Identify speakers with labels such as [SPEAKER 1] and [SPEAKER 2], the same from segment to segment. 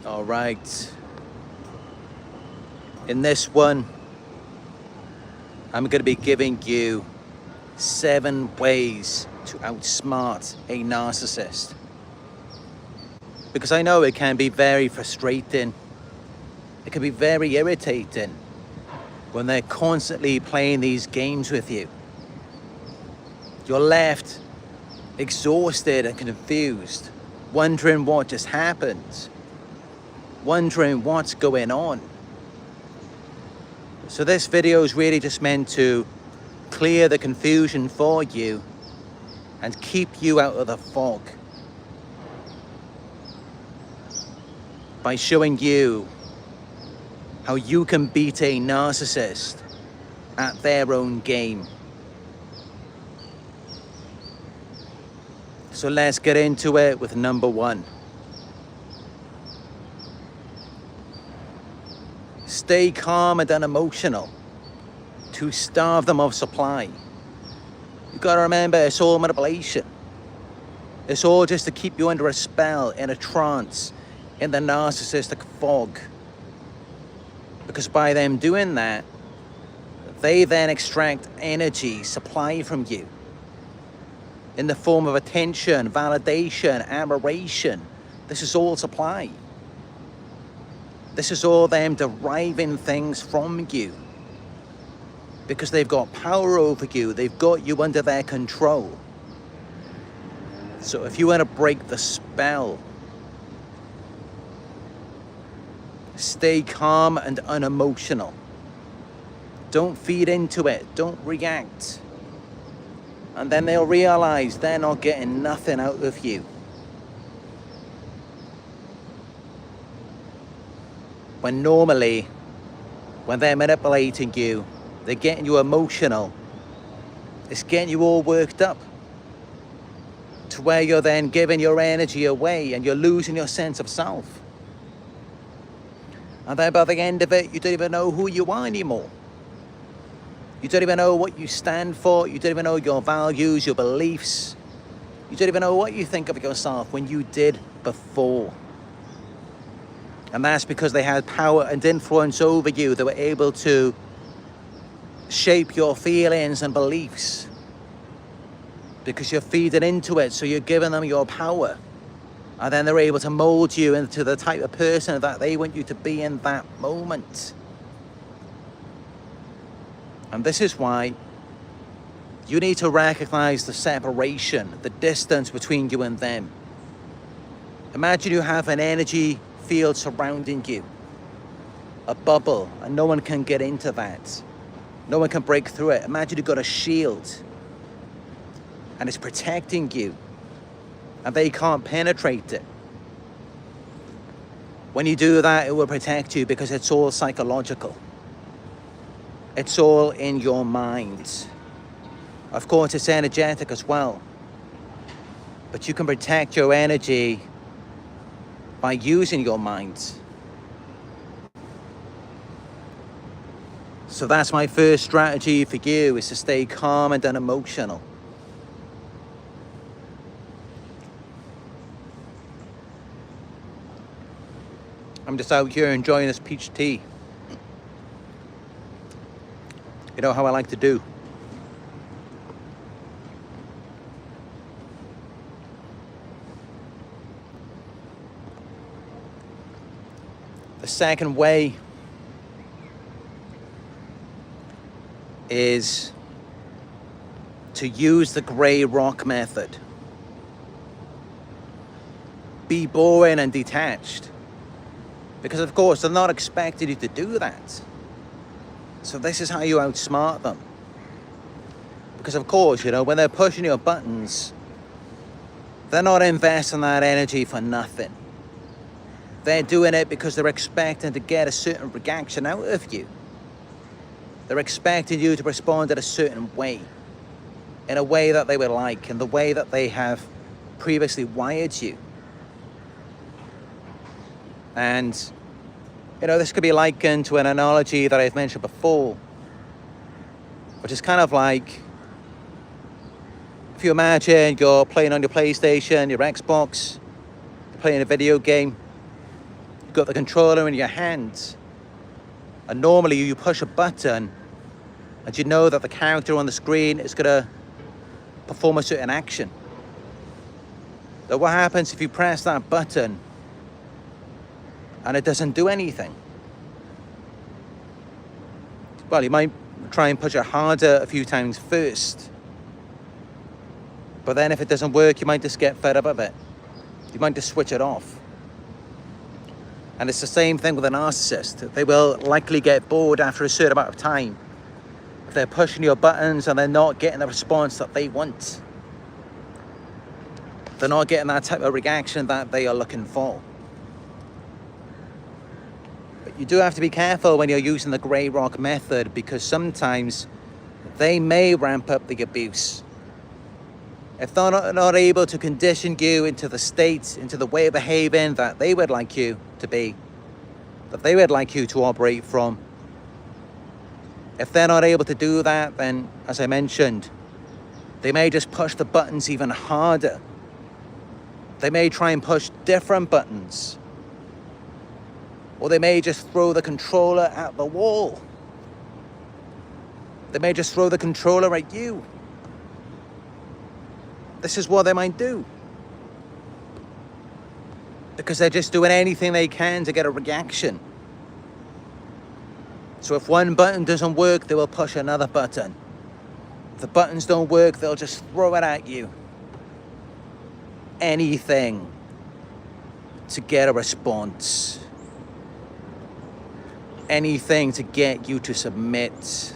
[SPEAKER 1] All right. In this one, I'm going to be giving you 7 ways to outsmart a narcissist. Because I know it can be very frustrating. It can be very irritating when they're constantly playing these games with you. You're left exhausted and confused, wondering what just happened, wondering what's going on. So this video is really just meant to clear the confusion for you and keep you out of the fog by showing you how you can beat a narcissist at their own game. So let's get into it with number 1. Stay calm and unemotional to starve them of supply. You've got to remember, it's all manipulation. It's all just to keep you under a spell, in a trance, in the narcissistic fog. Because by them doing that, they then extract energy, supply from you in the form of attention, validation, admiration. This is all supply. This is all them deriving things from you. Because they've got power over you. They've got you under their control. So if you want to break the spell, stay calm and unemotional. Don't feed into it. Don't react. And then they'll realize they're not getting nothing out of you. When normally, when they're manipulating you, they're getting you emotional. It's getting you all worked up to where you're then giving your energy away and you're losing your sense of self. And then by the end of it, you don't even know who you are anymore. You don't even know what you stand for. You don't even know your values, your beliefs. You don't even know what you think of yourself when you did before. And that's because they had power and influence over you. They were able to shape your feelings and beliefs because you're feeding into it. So you're giving them your power. And then they're able to mold you into the type of person that they want you to be in that moment. And this is why you need to recognize the separation, the distance between you and them. Imagine you have an energy field surrounding you, a bubble, and no one can get into that. No one can break through it. Imagine you've got a shield and it's protecting you and they can't penetrate it. When you do that, it will protect you because it's all psychological. It's all in your mind. Of course, it's energetic as well. But you can protect your energy by using your mind. So that's my first strategy for you, is to stay calm and unemotional. I'm just out here enjoying this peach tea. You know how I like to do. The second way is to use the grey rock method. Be boring and detached. Because of course, they're not expecting you to do that. So this is how you outsmart them. Because of course, you know, when they're pushing your buttons, they're not investing that energy for nothing. They're doing it because they're expecting to get a certain reaction out of you. They're expecting you to respond in a certain way, in a way that they would like, in the way that they have previously wired you. And, you know, this could be likened to an analogy that I've mentioned before, which is kind of like, if you imagine you're playing on your PlayStation, your Xbox, you're playing a video game, You've got the controller in your hands, and normally you push a button and you know that the character on the screen is going to perform a certain action. But what happens if you press that button and it doesn't do anything? Well, you might try and push it harder a few times first, but then if it doesn't work, you might just get fed up of it. You might just switch it off. And it's the same thing with a narcissist. They will likely get bored after a certain amount of time if they're pushing your buttons and they're not getting the response that they want. They're not getting that type of reaction that they are looking for. But you do have to be careful when you're using the grey rock method, because sometimes they may ramp up the abuse. If they're not able to condition you into the state, into the way of behaving that they would like you to be, that they would like you to operate from, if they're not able to do that, then, as I mentioned, they may just push the buttons even harder. They may try and push different buttons. Or they may just throw the controller at the wall. They may just throw the controller at you. This is what they might do. Because they're just doing anything they can to get a reaction. So if one button doesn't work, they will push another button. If the buttons don't work, they'll just throw it at you. Anything to get a response. Anything to get you to submit.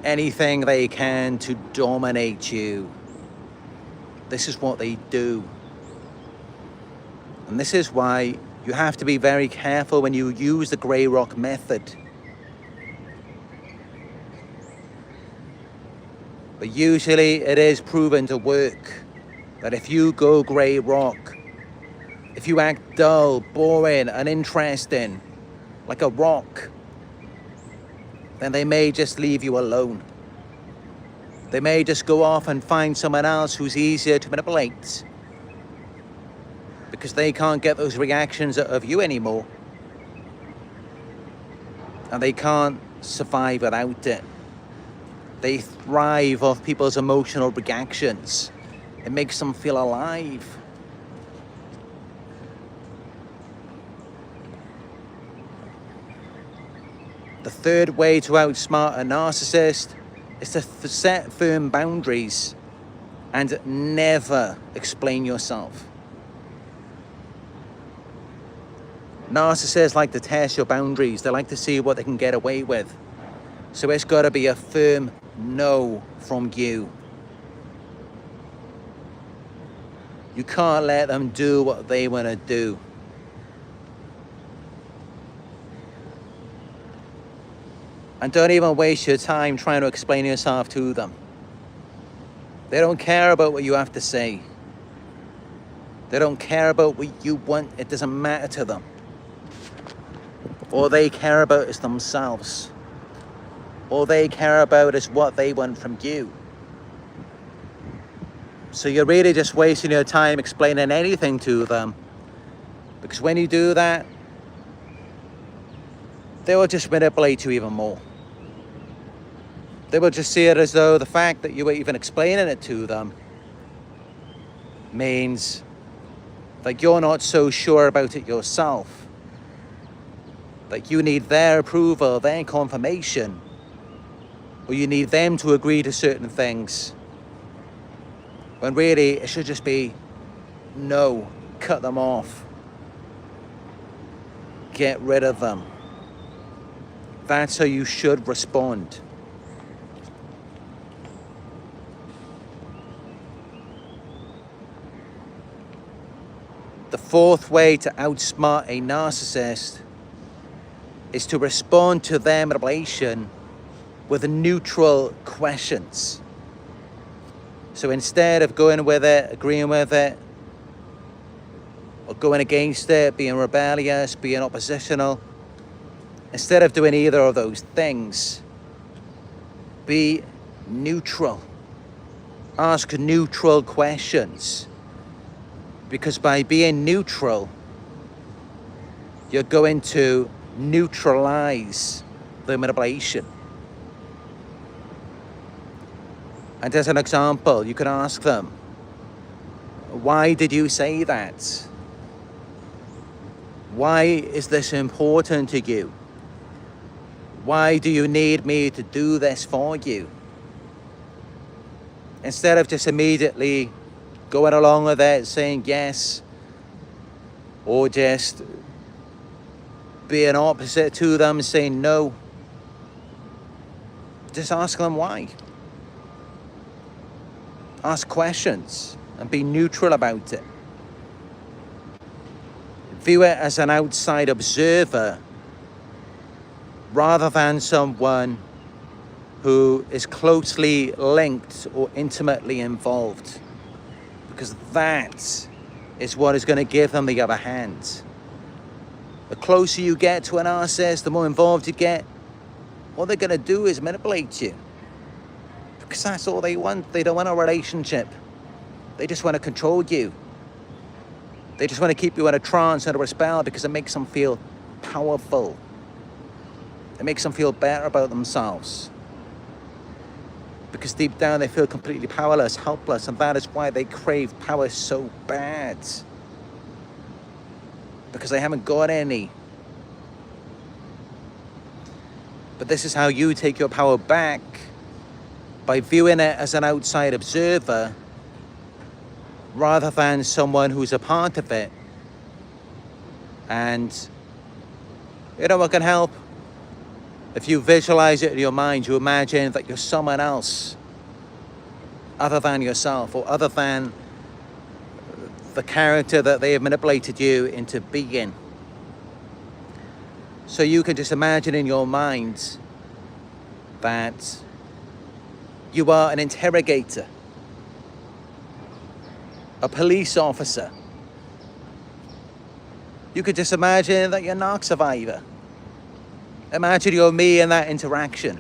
[SPEAKER 1] Anything they can to dominate you. This is what they do. And this is why you have to be very careful when you use the grey rock method. But usually it is proven to work that if you go grey rock, if you act dull, boring, uninteresting, like a rock, then they may just leave you alone. They may just go off and find someone else who's easier to manipulate, because they can't get those reactions of you anymore. And they can't survive without it. They thrive off people's emotional reactions. It makes them feel alive. The third way to outsmart a narcissist is to set firm boundaries and never explain yourself. Narcissists like to test your boundaries. They like to see what they can get away with. So it's got to be a firm no from you. You can't let them do what they want to do. And don't even waste your time trying to explain yourself to them. They don't care about what you have to say. They don't care about what you want. It doesn't matter to them. All they care about is themselves. All they care about is what they want from you. So you're really just wasting your time explaining anything to them. Because when you do that, they will just manipulate you even more. They will just see it as though the fact that you were even explaining it to them means that you're not so sure about it yourself. That you need their approval, their confirmation, or you need them to agree to certain things. When really it should just be no, cut them off. Get rid of them. That's how you should respond. The fourth way to outsmart a narcissist is to respond to their manipulation with neutral questions. So instead of going with it, agreeing with it, or going against it, being rebellious, being oppositional, instead of doing either of those things, be neutral. Ask neutral questions. Because by being neutral, you're going to neutralize the manipulation. And as an example, you could ask them, why did you say that? Why is this important to you? Why do you need me to do this for you? Instead of just immediately going along with it, saying yes, or just being opposite to them, saying no, just ask them why. Ask questions and be neutral about it. View it as an outside observer rather than someone who is closely linked or intimately involved, because that is what is going to give them the upper hand. The closer you get to a narcissist, the more involved you get, what they're going to do is manipulate you, because that's all they want. They don't want a relationship. They just want to control you. They just want to keep you in a trance, under a spell, because it makes them feel powerful. It makes them feel better about themselves. Because deep down they feel completely powerless, helpless, and that is why they crave power so bad. Because they haven't got any. But this is how you take your power back, by viewing it as an outside observer rather than someone who's a part of it. And you know what can help? If you visualize it in your mind, you imagine that you're someone else other than yourself, or other than the character that they have manipulated you into being. So you can just imagine in your mind that you are an interrogator, a police officer. You could just imagine that you're a Narc Survivor. Imagine you're me in that interaction,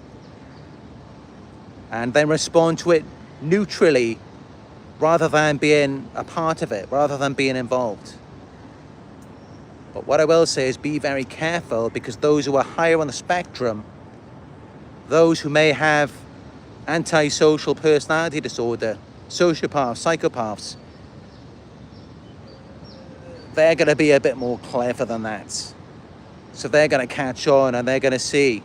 [SPEAKER 1] and then respond to it neutrally rather than being a part of it, rather than being involved. But what I will say is be very careful, because those who are higher on the spectrum, those who may have antisocial personality disorder, sociopaths, psychopaths, they're going to be a bit more clever than that. So they're going to catch on, and they're going to see.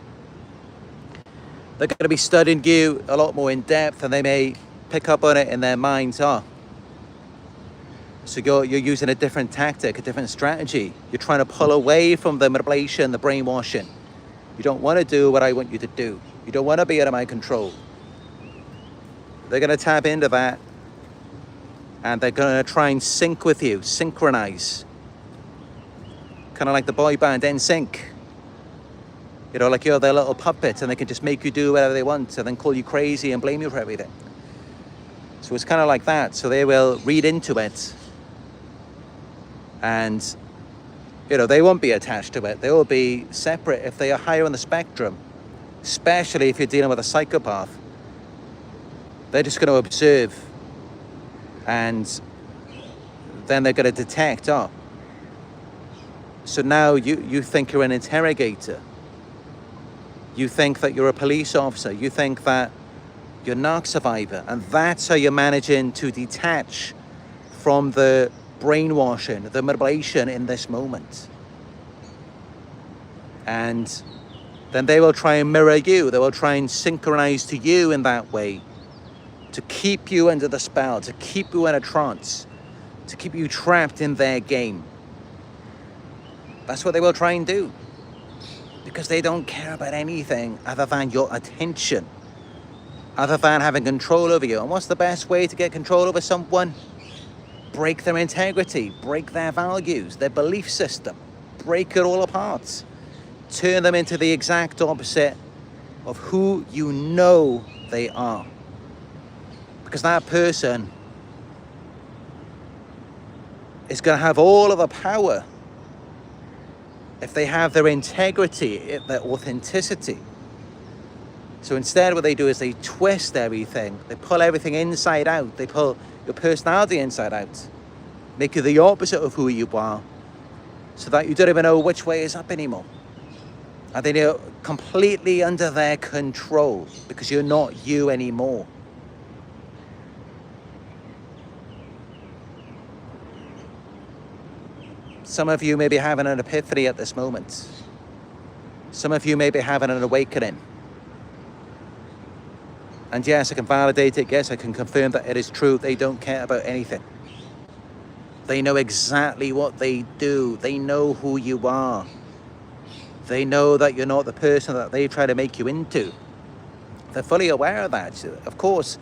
[SPEAKER 1] They're going to be studying you a lot more in depth, and they may pick up on it in their minds. So you're using a different tactic, a different strategy. You're trying to pull away from the manipulation, the brainwashing. You don't want to do what I want you to do. You don't want to be out of my control. They're going to tap into that, and they're going to try and sync with you, synchronize. Kind of like the boy band NSYNC. You know, like you're their little puppet, and they can just make you do whatever they want, and then call you crazy and blame you for everything. So it's kind of like that. So they will read into it, and you know, they won't be attached to it. They will be separate if they are higher on the spectrum, especially if you're dealing with a psychopath. They're just going to observe, and then they're going to detect, oh, so now you think you're an interrogator. You think that you're a police officer. You think that you're a Narc Survivor. And that's how you're managing to detach from the brainwashing, the manipulation in this moment. And then they will try and mirror you. They will try and synchronize to you in that way, to keep you under the spell, to keep you in a trance, to keep you trapped in their game. That's what they will try and do, because they don't care about anything other than your attention, other than having control over you. And what's the best way to get control over someone? Break their integrity, break their values, their belief system, break it all apart. Turn them into the exact opposite of who you know they are. Because that person is going to have all of the power if they have their integrity, their authenticity. So instead what they do is they twist everything. They pull everything inside out. They pull your personality inside out. make you the opposite of who you are, so that you don't even know which way is up anymore. And then you're completely under their control because you're not you anymore. Some of you may be having an epiphany at this moment. Some of you may be having an awakening. And yes, I can validate it. Yes, I can confirm that it is true. They don't care about anything. They know exactly what they do. They know who you are. They know that you're not the person that they try to make you into. They're fully aware of that. Of course,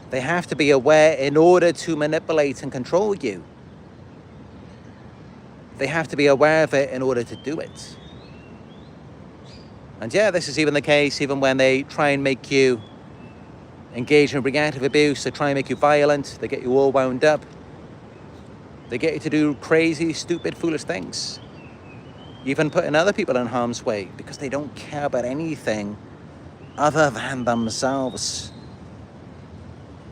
[SPEAKER 1] they have to be aware in order to manipulate and control you. They have to be aware of it in order to do it. And yeah, this is even the case even when they try and make you engage in reactive abuse. They try and make you violent. They get you all wound up. They get you to do crazy, stupid, foolish things. Even putting other people in harm's way because they don't care about anything other than themselves.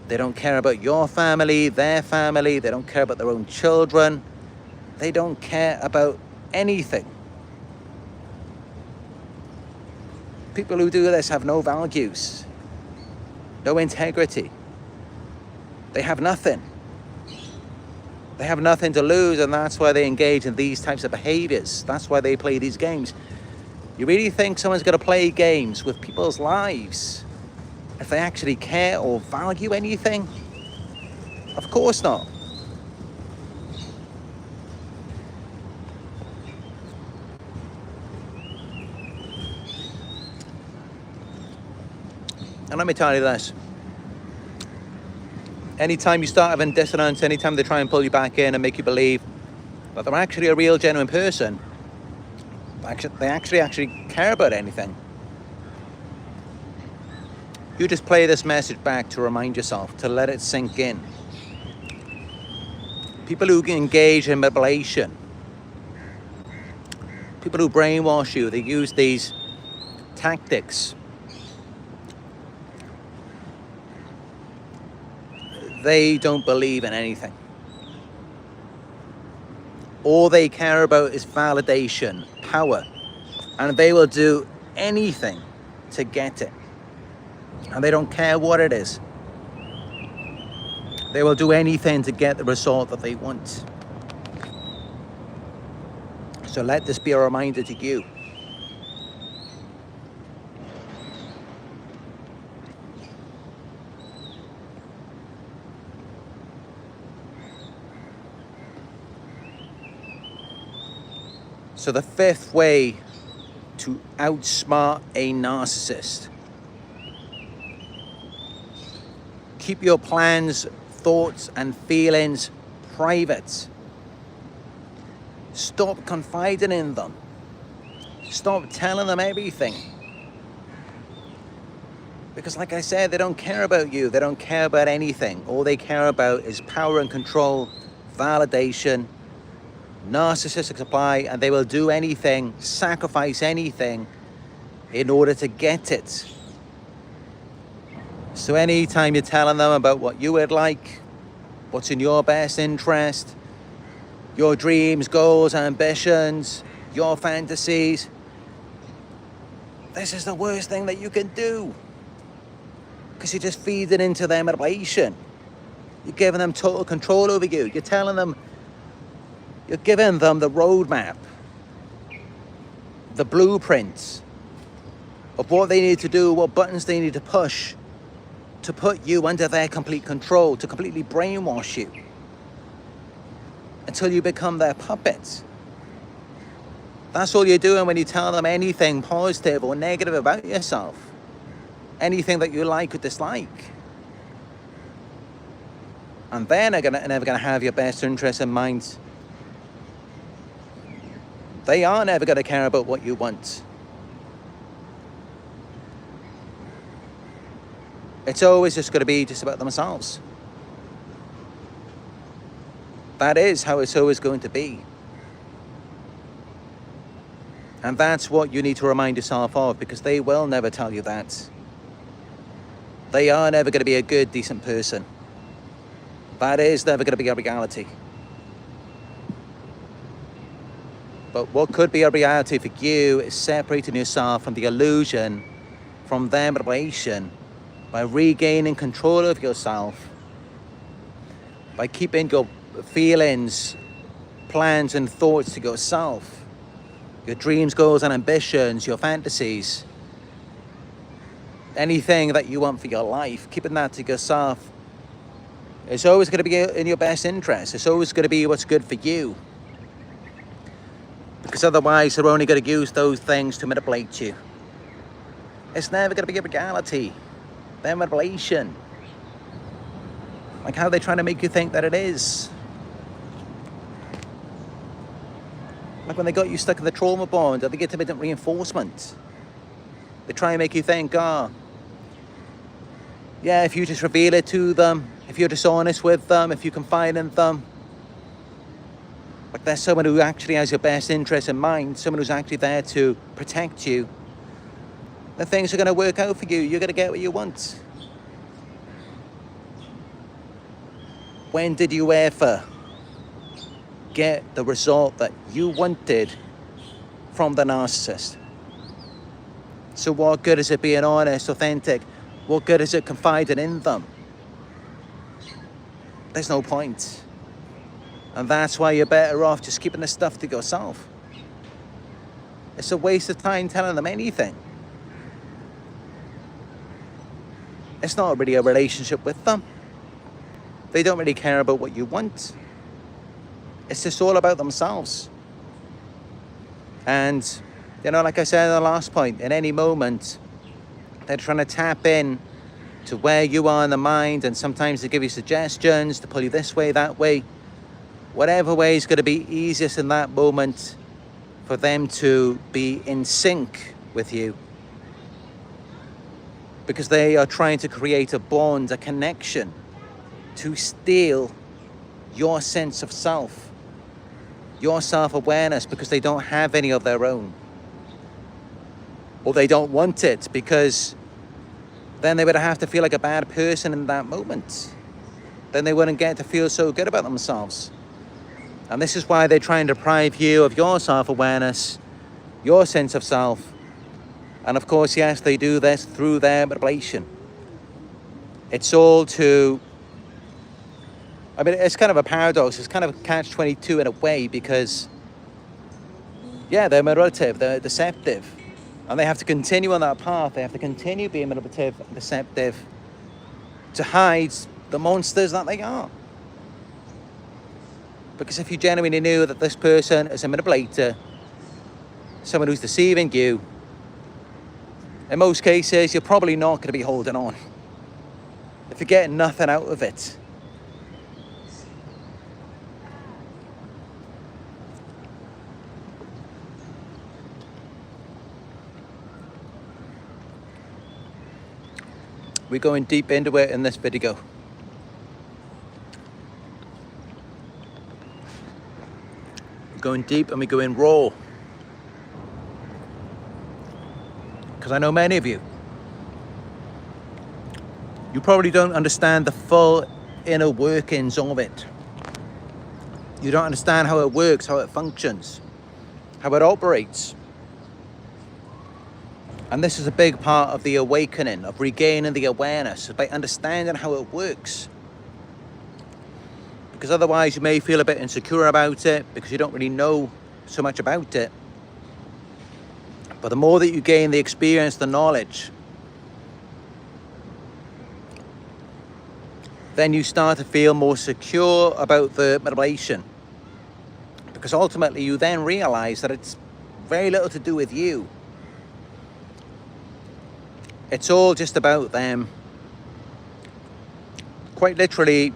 [SPEAKER 1] They don't care about your family, their family. They don't care about their own children. They don't care about anything. People who do this have no values, no integrity. They have nothing. They have nothing to lose, and that's why they engage in these types of behaviors. That's why they play these games. You really think someone's going to play games with people's lives if they actually care or value anything? Of course not. And let me tell you this. Anytime you start having dissonance, anytime they try and pull you back in and make you believe that they're actually a real, genuine person, they actually care about anything, you just play this message back to remind yourself, to let it sink in. People who engage in manipulation, people who brainwash you, they use these tactics. They don't believe in anything. All they care about is validation, power, and they will do anything to get it. And they don't care what it is. They will do anything to get the result that they want. So let this be a reminder to you. So the fifth way to outsmart a narcissist. Keep your plans, thoughts, and feelings private. Stop confiding in them. Stop telling them everything. Because like I said, they don't care about you. They don't care about anything. All they care about is power and control, validation, narcissistic supply, and they will do anything, sacrifice anything in order to get it. So anytime you're telling them about what you would like, what's in your best interest, your dreams, goals, ambitions, your fantasies, this is the worst thing that you can do. Because you're just feeding into their manipulation. You're giving them total control over you. You're telling them, you're giving them the roadmap, the blueprints of what they need to do, what buttons they need to push to put you under their complete control, to completely brainwash you until you become their puppets. That's all you're doing when you tell them anything positive or negative about yourself, anything that you like or dislike. And they're never going to have your best interests in mind. They are never going to care about what you want. It's always just going to be just about themselves. That is how it's always going to be. And that's what you need to remind yourself of, because they will never tell you that. They are never going to be a good, decent person. That is never going to be a reality. But what could be a reality for you is separating yourself from the illusion, from their manipulation, by regaining control of yourself, by keeping your feelings, plans and thoughts to yourself, your dreams, goals and ambitions, your fantasies, anything that you want for your life, keeping that to yourself. It's always going to be in your best interest. It's always going to be what's good for you. Because otherwise they're only going to use those things to manipulate you. It's never going to be a reality. Their manipulation. Like how they're trying to make you think that it is. Like when they got you stuck in the trauma bond or the intermittent reinforcement. They try and make you think, yeah, if you just reveal it to them, if you're dishonest with them, if you confide in them, like there's someone who actually has your best interest in mind, someone who's actually there to protect you, then things are going to work out for you. You're going to get what you want. When did you ever get the result that you wanted from the narcissist? So what good is it being honest, authentic? What good is it confiding in them? There's no point. And that's why you're better off just keeping the stuff to yourself. It's a waste of time telling them anything. It's not really a relationship with them. They don't really care about what you want. It's just all about themselves. And, like I said in the last point, in any moment, they're trying to tap in to where you are in the mind, and sometimes they give you suggestions to pull you this way, that way. Whatever way is going to be easiest in that moment for them to be in sync with you. Because they are trying to create a bond, a connection, to steal your sense of self, your self-awareness, because they don't have any of their own. Or they don't want it, because then they would have to feel like a bad person in that moment. Then they wouldn't get to feel so good about themselves. And this is why they're trying to deprive you of your self-awareness, your sense of self. And of course, yes, they do this through their manipulation. It's all to... it's kind of a paradox. It's kind of a catch-22 in a way, because, they're manipulative, they're deceptive. And they have to continue on that path. They have to continue being manipulative and deceptive to hide the monsters that they are. Because if you genuinely knew that this person is a manipulator, someone who's deceiving you, in most cases, you're probably not going to be holding on. If you're getting nothing out of it. We're going deep into it in this video. We're going deep and we're going raw. Because I know many of you, you probably don't understand the full inner workings of it. You don't understand how it works, how it functions, how it operates. And this is a big part of the awakening, of regaining the awareness, by understanding how it works. Because otherwise you may feel a bit insecure about it, because you don't really know so much about it. But the more that you gain the experience, the knowledge, then you start to feel more secure about the manipulation. Because ultimately you then realize that it's very little to do with you. It's all just about them quite literally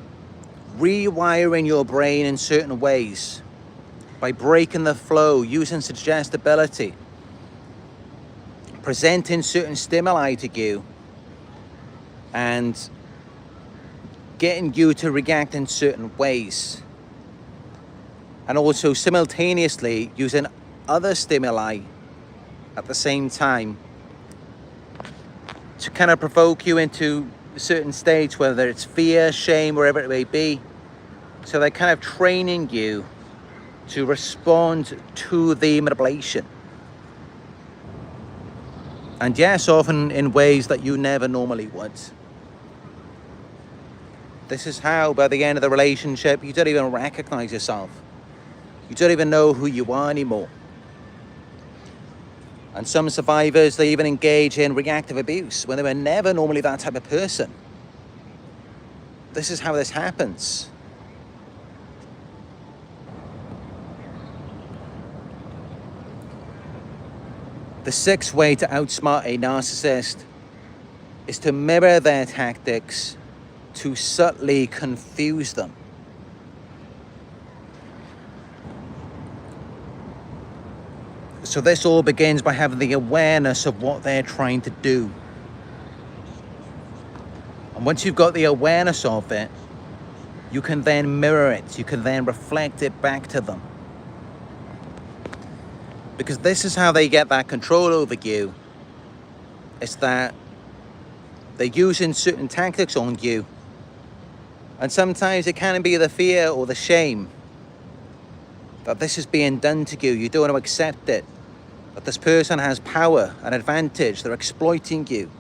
[SPEAKER 1] rewiring your brain in certain ways by breaking the flow, using suggestibility, presenting certain stimuli to you, and getting you to react in certain ways. And also simultaneously using other stimuli at the same time to kind of provoke you into a certain stage, whether it's fear, shame, wherever it may be. So they're kind of training you to respond to the manipulation. And yes, often in ways that you never normally would. This is how, by the end of the relationship, you don't even recognize yourself. You don't even know who you are anymore. And some survivors, they even engage in reactive abuse when they were never normally that type of person. This is how this happens. The sixth way to outsmart a narcissist is to mirror their tactics to subtly confuse them. So this all begins by having the awareness of what they're trying to do. And once you've got the awareness of it, you can then mirror it. You can then reflect it back to them. Because this is how they get that control over you. It's that they're using certain tactics on you. And sometimes it can be the fear or the shame that this is being done to you. You don't want to accept it. That this person has power and advantage. They're exploiting you.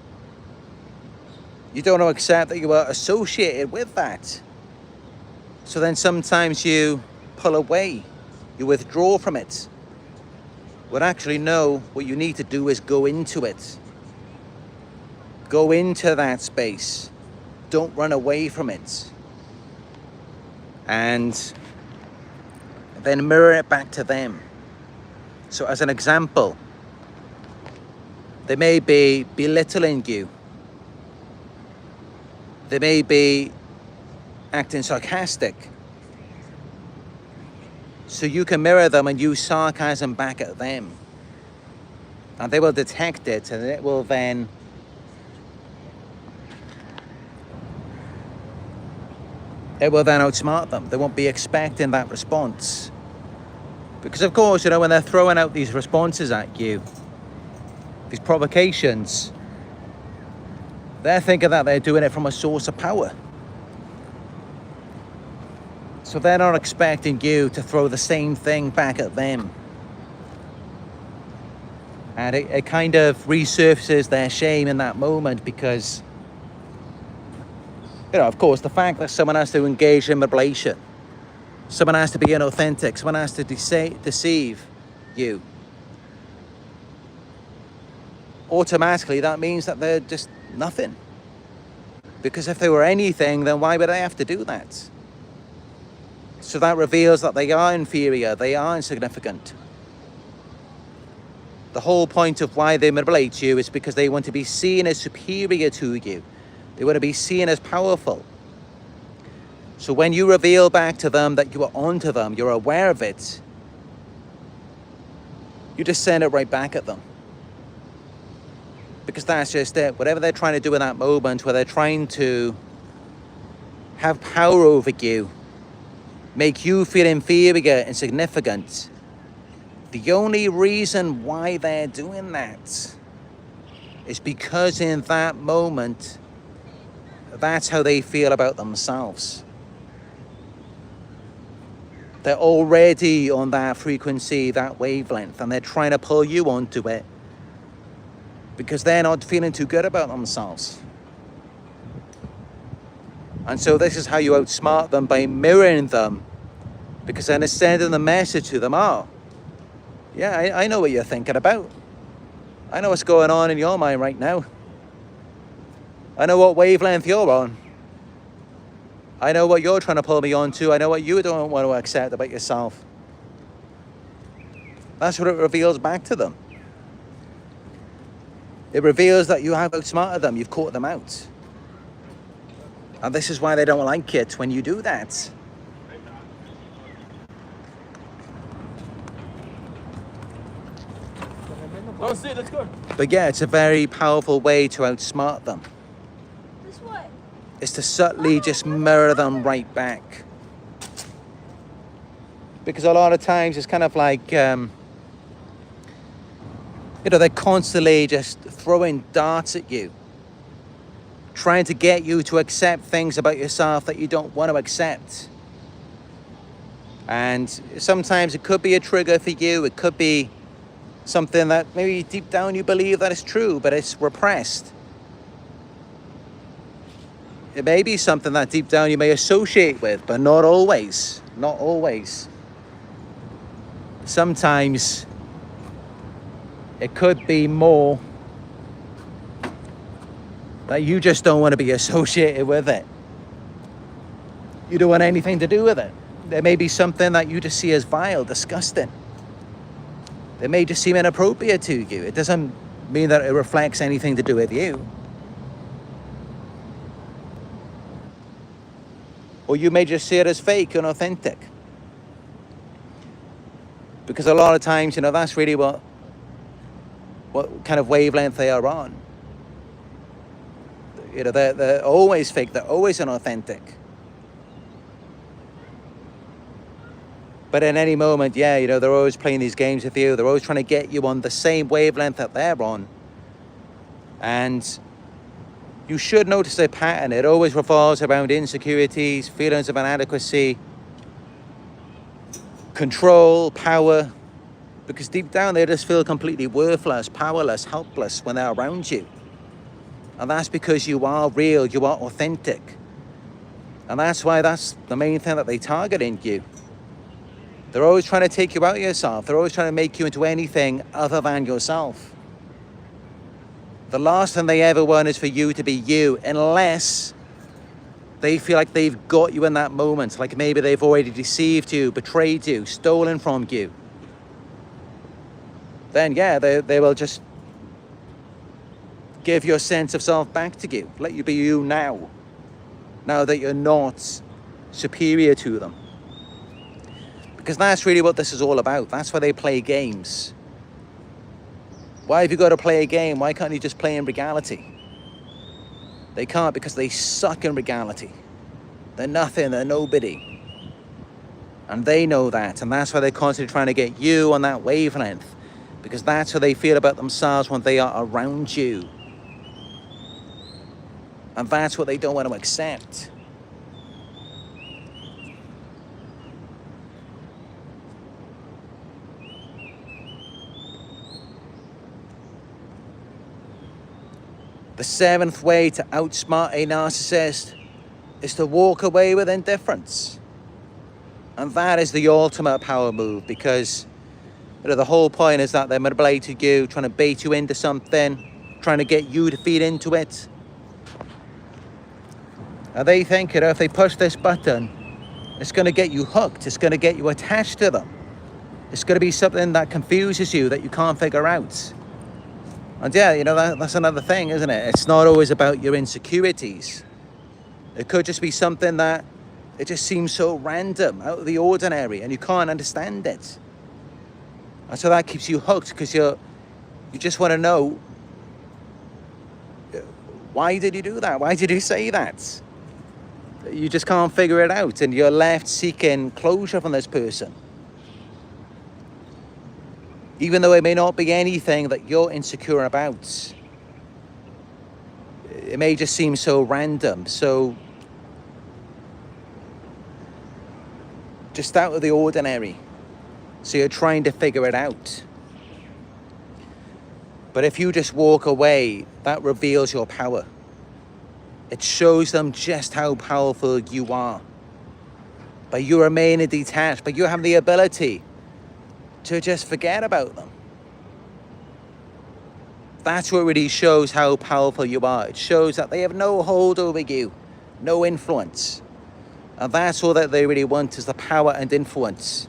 [SPEAKER 1] You don't want to accept that you are associated with that. So then sometimes you pull away. You withdraw from it. But actually, no, what you need to do is go into it. Go into that space. Don't run away from it. And then mirror it back to them. So as an example, they may be belittling you. They may be acting sarcastic. So you can mirror them and use sarcasm back at them. And they will detect it, and it will then outsmart them. They won't be expecting that response. Because of course, you know, when they're throwing out these responses at you, these provocations, they're thinking that they're doing it from a source of power. So they're not expecting you to throw the same thing back at them. And it kind of resurfaces their shame in that moment because, you know, of course, the fact that someone has to engage in manipulation, someone has to be inauthentic, someone has to deceive you, automatically that means that they're just nothing. Because if they were anything, then why would they have to do that? So that reveals that they are inferior, they are insignificant. The whole point of why they manipulate you is because they want to be seen as superior to you. They want to be seen as powerful. So when you reveal back to them that you are onto them, you're aware of it, you just send it right back at them. Because that's just it. Whatever they're trying to do in that moment, where they're trying to have power over you, make you feel inferior, insignificant, the only reason why they're doing that is because in that moment, that's how they feel about themselves. They're already on that frequency, that wavelength, and they're trying to pull you onto it because they're not feeling too good about themselves. And so this is how you outsmart them, by mirroring them, because then it's sending the message to them, oh, yeah, I know what you're thinking about. I know what's going on in your mind right now. I know what wavelength you're on. I know what you're trying to pull me onto. I know what you don't want to accept about yourself. That's what it reveals back to them. It reveals that you have outsmarted them. You've caught them out. And this is why they don't like it when you do that.
[SPEAKER 2] That's it, let's go.
[SPEAKER 1] But yeah, it's a very powerful way to outsmart them.
[SPEAKER 3] This way.
[SPEAKER 1] Is to subtly just mirror them right back. Because a lot of times it's kind of like, you know, they're constantly just throwing darts at you, trying to get you to accept things about yourself that you don't want to accept. And sometimes it could be a trigger for you. It could be something that maybe deep down you believe that it's true, but it's repressed. It may be something that deep down you may associate with, but not always. Not always. Sometimes it could be more that you just don't want to be associated with it. You don't want anything to do with it. There may be something that you just see as vile, disgusting. It may just seem inappropriate to you. It doesn't mean that it reflects anything to do with you. Or you may just see it as fake and authentic. Because a lot of times, that's really what kind of wavelength they are on. They're always fake, they're always inauthentic. But in any moment, they're always playing these games with you. They're always trying to get you on the same wavelength that they're on. And you should notice a pattern. It always revolves around insecurities, feelings of inadequacy, control, power. Because deep down, they just feel completely worthless, powerless, helpless when they're around you. And that's because you are real, you are authentic. And that's why that's the main thing that they target in you. They're always trying to take you out of yourself. They're always trying to make you into anything other than yourself. The last thing they ever want is for you to be you, unless they feel like they've got you in that moment. Like maybe they've already deceived you, betrayed you, stolen from you. Then they will just give your sense of self back to you. Let you be you now. Now that you're not superior to them. Because that's really what this is all about. That's why they play games. Why have you got to play a game? Why can't you just play in reality? They can't because they suck in reality. They're nothing, they're nobody. And they know that. And that's why they're constantly trying to get you on that wavelength. Because that's how they feel about themselves when they are around you. And that's what they don't want to accept. The seventh way to outsmart a narcissist is to walk away with indifference. And that is the ultimate power move, because the whole point is that they're manipulating you, trying to bait you into something, trying to get you to feed into it. And they think, if they push this button, it's going to get you hooked. It's going to get you attached to them. It's going to be something that confuses you, that you can't figure out. And that's another thing, isn't it? It's not always about your insecurities. It could just be something that it just seems so random, out of the ordinary, and you can't understand it. And so that keeps you hooked, because you just want to know, why did you do that? Why did you say that? You just can't figure it out, and you're left seeking closure from this person. Even though it may not be anything that you're insecure about. It may just seem so random, so just out of the ordinary. So you're trying to figure it out. But if you just walk away, that reveals your power. It shows them just how powerful you are. But you remain detached, but you have the ability to just forget about them. That's what really shows how powerful you are. It shows that they have no hold over you, no influence. And that's all that they really want, is the power and influence,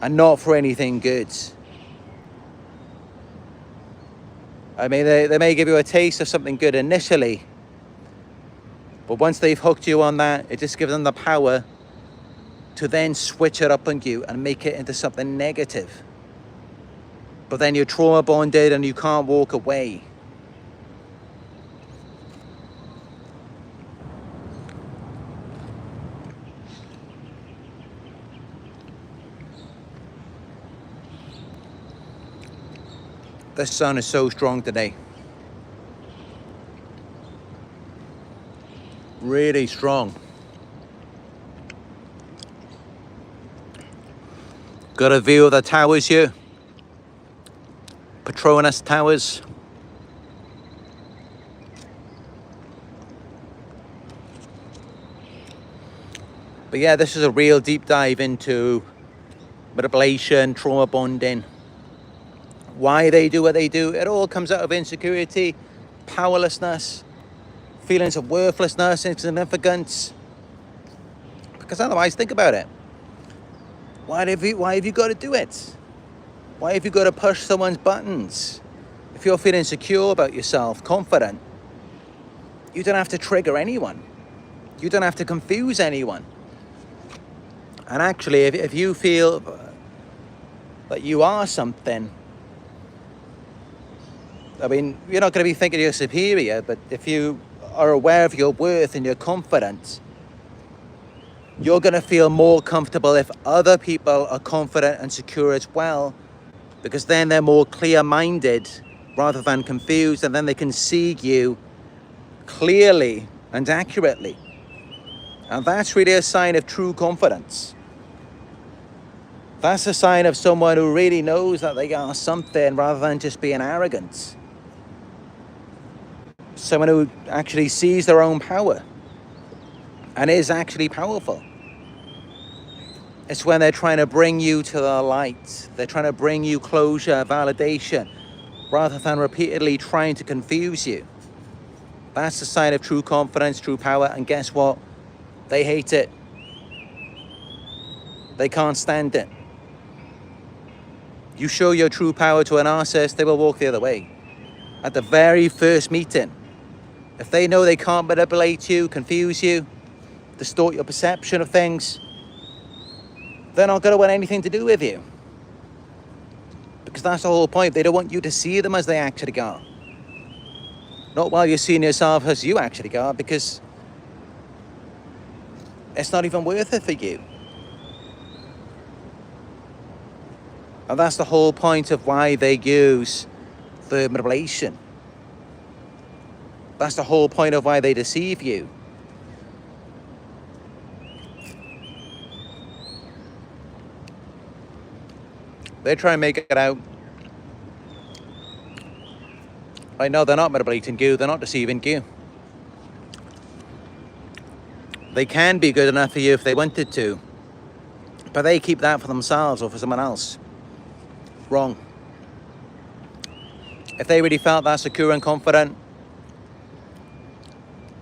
[SPEAKER 1] and not for anything good. I mean, they may give you a taste of something good initially, but once they've hooked you on that, it just gives them the power to then switch it up on you and make it into something negative. But then you're trauma bonded and you can't walk away. The sun is so strong today. Really strong. Got a view of the towers here. Patronus Towers. But yeah, this is a real deep dive into manipulation, trauma bonding, why they do what they do. It all comes out of insecurity, powerlessness, feelings of worthlessness, insignificance. Because otherwise, think about it. Why have you got to do it? Why have you got to push someone's buttons? If you're feeling secure about yourself, confident, you don't have to trigger anyone. You don't have to confuse anyone. And actually, if you feel that you are something, I mean, you're not going to be thinking you're superior, but if you are aware of your worth and you're confident, you're going to feel more comfortable if other people are confident and secure as well, because then they're more clear-minded rather than confused, and then they can see you clearly and accurately. And that's really a sign of true confidence. That's a sign of someone who really knows that they are something rather than just being arrogant. Someone who actually sees their own power and is actually powerful. It's when they're trying to bring you to the light. They're trying to bring you closure, validation, rather than repeatedly trying to confuse you. That's the sign of true confidence, true power, and guess what? They hate it. They can't stand it. You show your true power to a narcissist, they will walk the other way. At the very first meeting, if they know they can't manipulate you, confuse you, distort your perception of things, they're not going to want anything to do with you. Because that's the whole point. They don't want you to see them as they actually are. Not while you're seeing yourself as you actually are, because it's not even worth it for you. And that's the whole point of why they use the manipulation. That's the whole point of why they deceive you. They try and make it out. I know they're not manipulating you, they're not deceiving you. They can be good enough for you if they wanted to, but they keep that for themselves or for someone else. Wrong. If they really felt that secure and confident,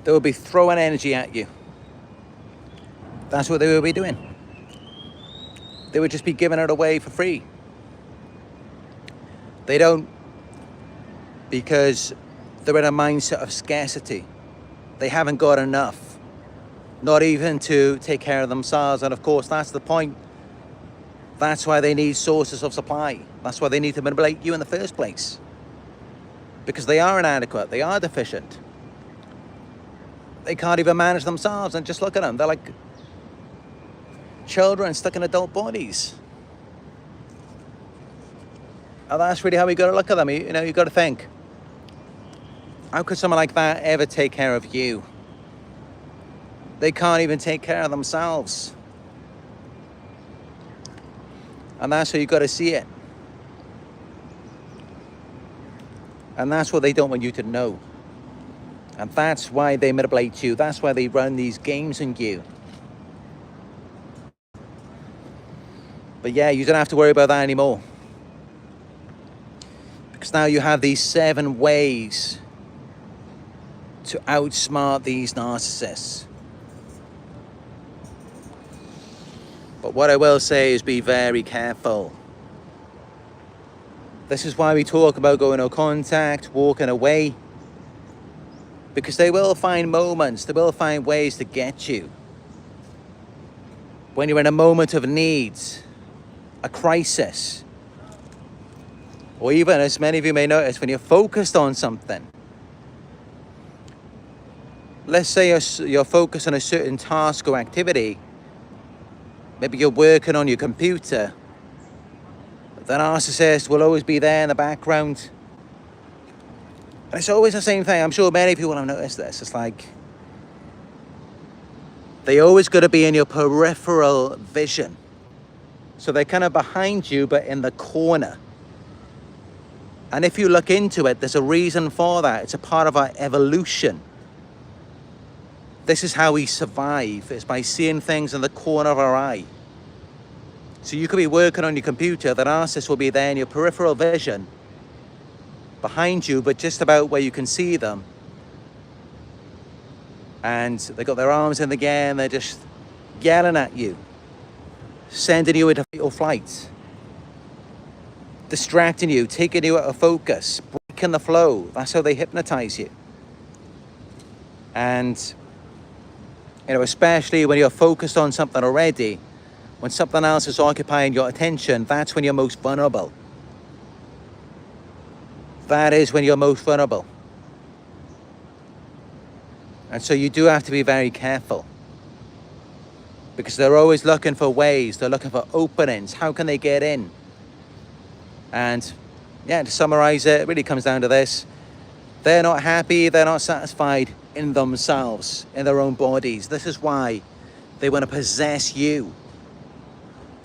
[SPEAKER 1] they would be throwing energy at you. That's what they would be doing. They would just be giving it away for free. They don't, because they're in a mindset of scarcity. They haven't got enough, not even to take care of themselves. And of course, that's the point. That's why they need sources of supply. That's why they need to manipulate you in the first place. Because they are inadequate, they are deficient. They can't even manage themselves, and just look at them. They're like children stuck in adult bodies. And that's really how we got to look at them. You know, you got to think, how could someone like that ever take care of you? They can't even take care of themselves. And that's how you got to see it. And that's what they don't want you to know. And that's why they manipulate you. That's why they run these games on you. But yeah, you don't have to worry about that anymore. Because now you have these 7 ways to outsmart these narcissists. But what I will say is be very careful. This is why we talk about going no contact, walking away. Because they will find moments, they will find ways to get you. When you're in a moment of need, a crisis, or even, as many of you may notice, when you're focused on something. Let's say you're focused on a certain task or activity. Maybe you're working on your computer. The narcissist will always be there in the background. And it's always the same thing. I'm sure many of you will have noticed this. It's like they always got to be in your peripheral vision. So they're kind of behind you, but in the corner. And if you look into it, there's a reason for that. It's a part of our evolution. This is how we survive, is by seeing things in the corner of our eye. So you could be working on your computer, the narcissist will be there in your peripheral vision, behind you, but just about where you can see them. And they got their arms in the air and they're just yelling at you, sending you into fight or flight, distracting you, taking you out of focus, breaking the flow. That's how they hypnotize you. And, you know, especially when you're focused on something already, when something else is occupying your attention, that's when you're most vulnerable. That is when you're most vulnerable. And so you do have to be very careful, because they're always looking for ways, they're looking for openings. How can they get in? And yeah, to summarize it, it really comes down to this. They're not happy, they're not satisfied in themselves, in their own bodies. This is why they want to possess you.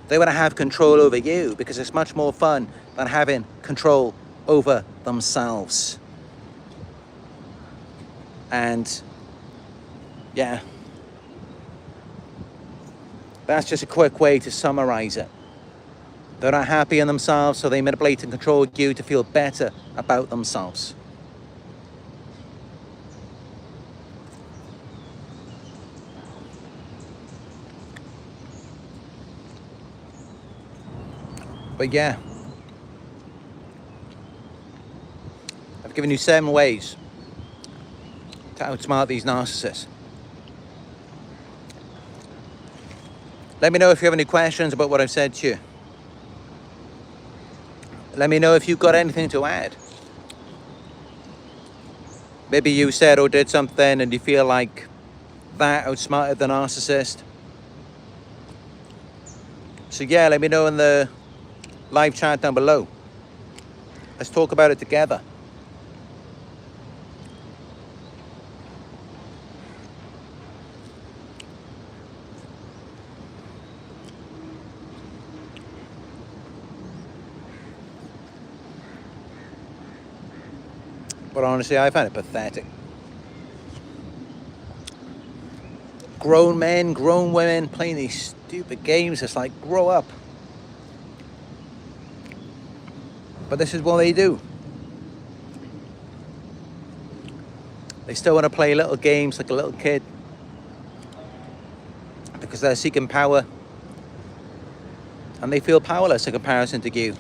[SPEAKER 1] They want to have control over you, because it's much more fun than having control over themselves. And yeah, that's just a quick way to summarize it. They're not happy in themselves, so they manipulate and control you to feel better about themselves. But yeah, I've given you 7 ways to outsmart these narcissists. Let me know if you have any questions about what I've said to you. Let me know if you've got anything to add. Maybe you said or did something and you feel like that outsmarted the narcissist. So yeah, let me know in the live chat down below. Let's talk about it together. But honestly, I find it pathetic. Grown men, grown women playing these stupid games. It's like, grow up. But this is what they do. They still want to play little games like a little kid, because they're seeking power. And they feel powerless in comparison to you.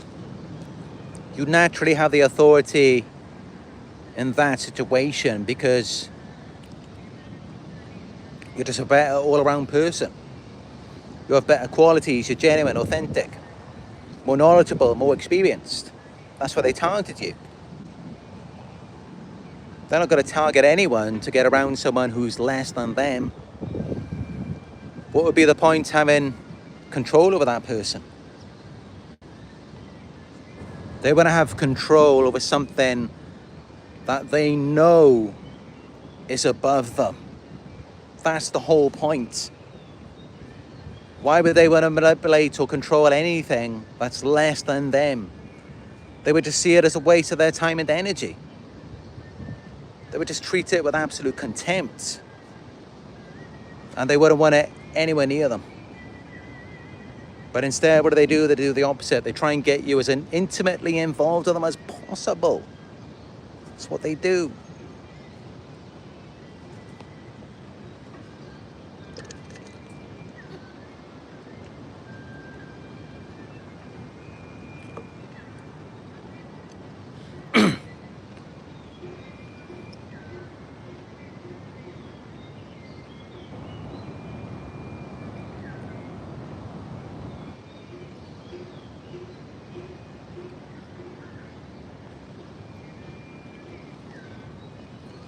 [SPEAKER 1] You naturally have the authority in that situation, because you're just a better all-around person. You have better qualities, you're genuine, authentic, more knowledgeable, more experienced. That's why they targeted you. They're not going to target anyone to get around someone who's less than them. What would be the point having control over that person? They want to have control over something that they know is above them. That's the whole point. Why would they want to manipulate or control anything that's less than them? They would just see it as a waste of their time and energy. They would just treat it with absolute contempt. And they wouldn't want it anywhere near them. But instead, what do? They do the opposite. They try and get you as intimately involved with them as possible. That's what they do.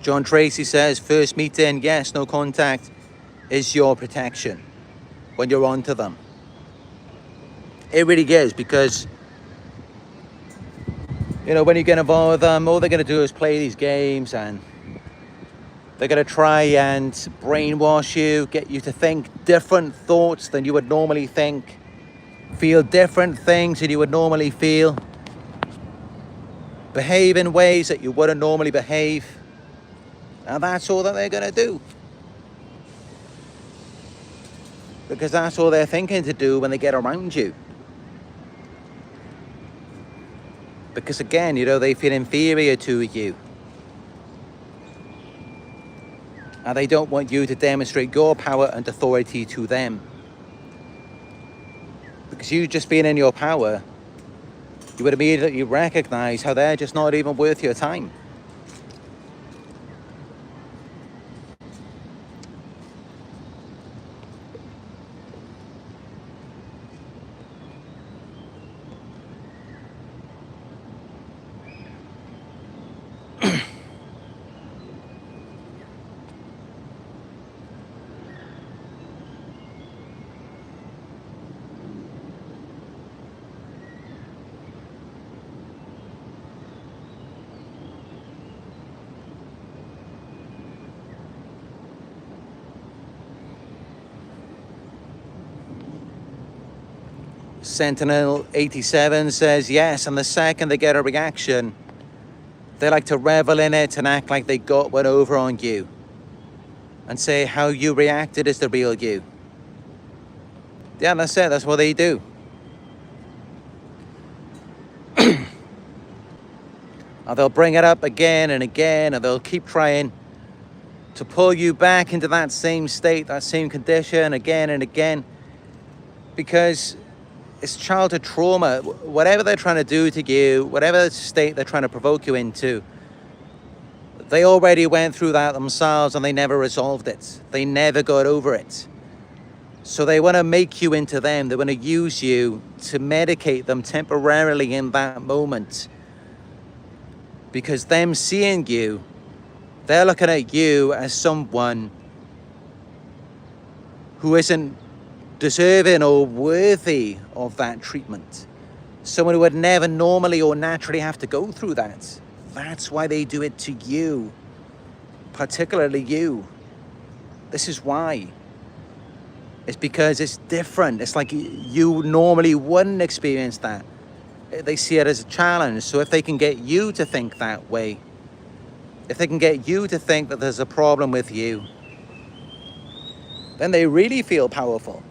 [SPEAKER 1] John Tracy says, first meeting, yes, no contact is your protection when you're onto them. It really is, because, you know, when you get involved with them, all they're going to do is play these games, and they're going to try and brainwash you, get you to think different thoughts than you would normally think. feel different things than you would normally feel, behave in ways that you wouldn't normally behave, and that's all that they're going to do. Because that's all they're thinking to do when they get around you. Because again, you know, they feel inferior to you. And they don't want you to demonstrate your power and authority to them. Because you just being in your power, you would immediately recognize how they're just not even worth your time. Sentinel 87 says yes, and the second they get a reaction, they like to revel in it and act like they got one over on you and say how you reacted is the real you. Yeah, that's it. That's what they do. And they'll bring it up again and again, and they'll keep trying to pull you back into that same state, that same condition again and again, because it's childhood trauma. Whatever they're trying to do to you, whatever state they're trying to provoke you into, they already went through that themselves and they never resolved it. They never got over it. So they want to make you into them. They want to use you to medicate them temporarily in that moment. Because them seeing you, they're looking at you as someone who isn't deserving or worthy of that treatment. Someone who would never normally or naturally have to go through that. That's why they do it to you, particularly you. This is why. It's because it's different. It's like you normally wouldn't experience that. They see it as a challenge. So if they can get you to think that way, if they can get you to think that there's a problem with you, then they really feel powerful.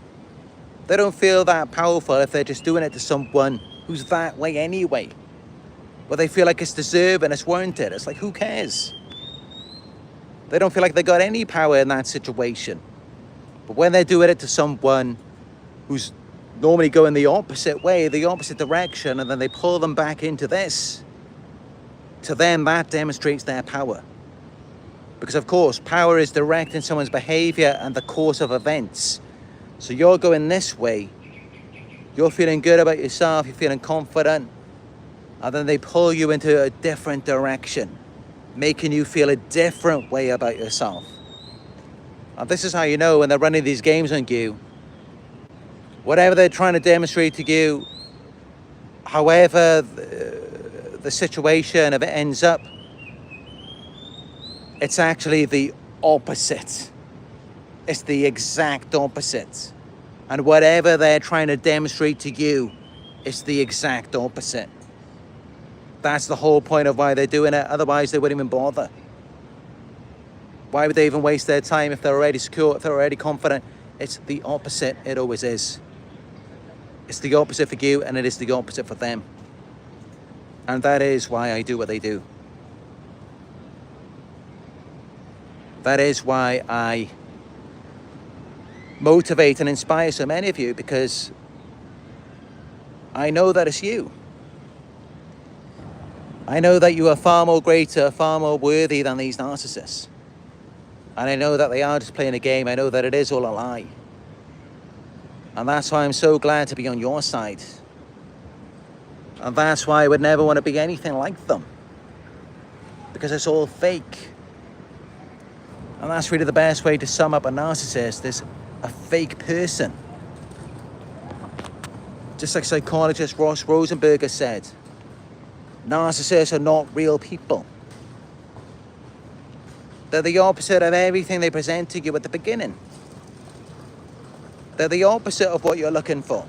[SPEAKER 1] They don't feel that powerful if they're just doing it to someone who's that way anyway. But they feel like it's deserved and it's warranted. It's like, who cares? They don't feel like they got any power in that situation. But when they're doing it to someone who's normally going the opposite way, the opposite direction, and then they pull them back into this, to them that demonstrates their power. Because of course, power is directing someone's behavior and the course of events. So you're going this way, you're feeling good about yourself, you're feeling confident, and then they pull you into a different direction, making you feel a different way about yourself. And this is how you know when they're running these games on you. Whatever they're trying to demonstrate to you, however the situation, if it ends up, it's actually the opposite. It's the exact opposite. And whatever they're trying to demonstrate to you, it's the exact opposite. That's the whole point of why they're doing it. Otherwise, they wouldn't even bother. Why would they even waste their time if they're already secure, if they're already confident? It's the opposite. It always is. It's the opposite for you, and it is the opposite for them. And that is why I do what they do. That is why I motivate and inspire so many of you, because I know that it's you. I know that you are far more greater, far more worthy than these narcissists. And I know that they are just playing a game. I know that it is all a lie. And that's why I'm so glad to be on your side. And that's why I would never want to be anything like them. Because it's all fake. And that's really the best way to sum up a narcissist, is a fake person. Just like psychologist Ross Rosenberger said, narcissists are not real people. They're the opposite of everything they present to you at the beginning. They're the opposite of what you're looking for.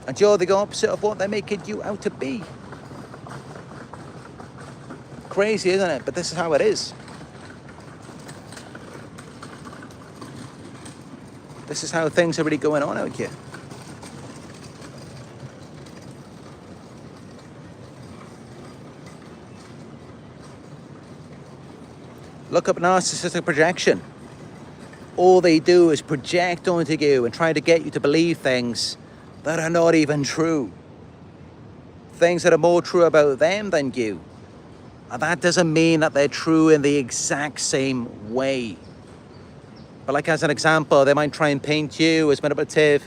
[SPEAKER 1] And you're the opposite of what they're making you out to be. Crazy, isn't it? But this is how it is. This is how things are really going on out here. Look up narcissistic projection. All they do is project onto you and try to get you to believe things that are not even true. Things that are more true about them than you. And that doesn't mean that they're true in the exact same way. But like as an example, they might try and paint you as manipulative,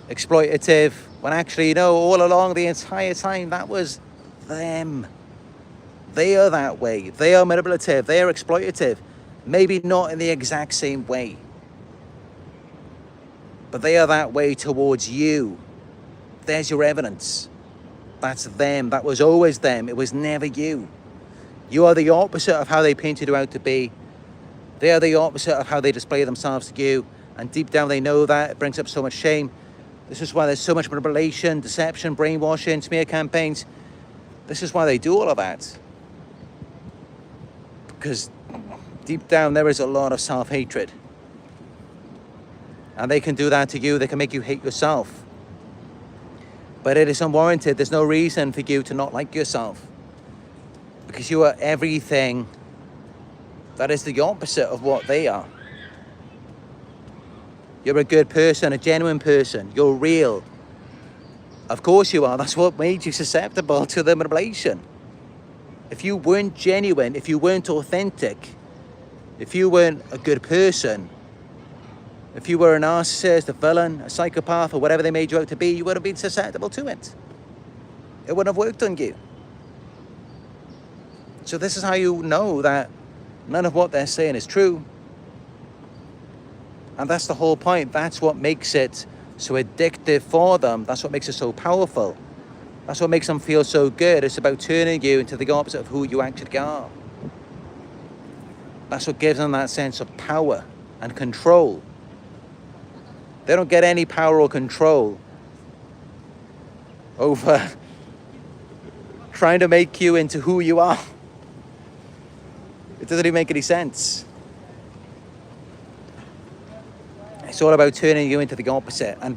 [SPEAKER 1] exploitative, when actually, you know, all along the entire time, that was them. They are that way. They are manipulative. They are exploitative. Maybe not in the exact same way. But they are that way towards you. There's your evidence. That's them. That was always them. It was never you. You are the opposite of how they painted you out to be. They are the opposite of how they display themselves to you. And deep down they know that. It brings up so much shame. This is why there's so much manipulation, deception, brainwashing, smear campaigns. This is why they do all of that. Because deep down there is a lot of self-hatred. And they can do that to you. They can make you hate yourself. But it is unwarranted. There's no reason for you to not like yourself. Because you are everything that is the opposite of what they are. You're a good person, a genuine person. You're real. Of course you are. That's what made you susceptible to the manipulation. If you weren't genuine, if you weren't authentic, if you weren't a good person, if you were a narcissist, a villain, a psychopath, or whatever they made you out to be, you would have been susceptible to it. It wouldn't have worked on you. So this is how you know that none of what they're saying is true. And that's the whole point. That's what makes it so addictive for them. That's what makes it so powerful. That's what makes them feel so good. It's about turning you into the opposite of who you actually are. That's what gives them that sense of power and control. They don't get any power or control over trying to make you into who you are. It doesn't even make any sense. It's all about turning you into the opposite and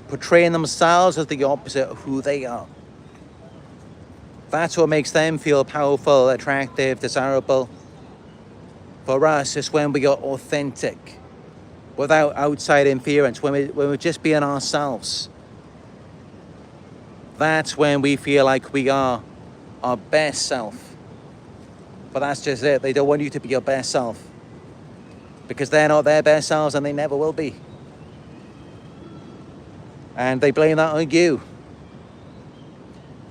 [SPEAKER 1] portraying themselves as the opposite of who they are. That's what makes them feel powerful, attractive, desirable. For us, it's when we are authentic, without outside interference, when we're just being ourselves. That's when we feel like we are our best self. But that's just it. They don't want you to be your best self. Because they're not their best selves and they never will be. And they blame that on you.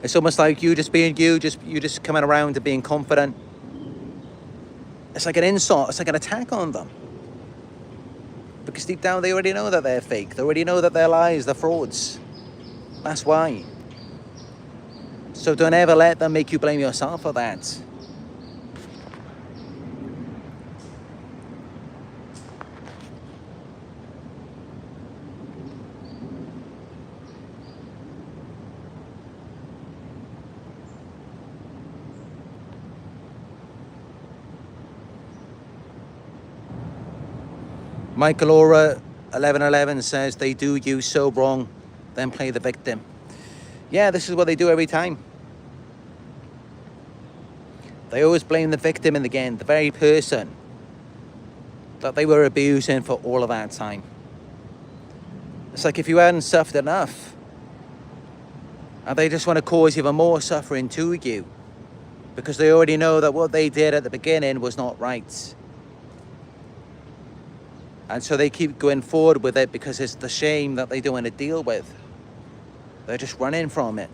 [SPEAKER 1] It's almost like you just being you just coming around and being confident. It's like an insult. It's like an attack on them. Because deep down they already know that they're fake. They already know that they're lies, they're frauds. That's why. So don't ever let them make you blame yourself for that. Michael Aura 1111 says they do you so wrong, then play the victim. Yeah, this is what they do every time. They always blame the victim in the end, the very person that they were abusing for all of that time. It's like if you hadn't suffered enough, and they just want to cause even more suffering to you, because they already know that what they did at the beginning was not right. And so they keep going forward with it because it's the shame that they don't want to deal with. They're just running from it.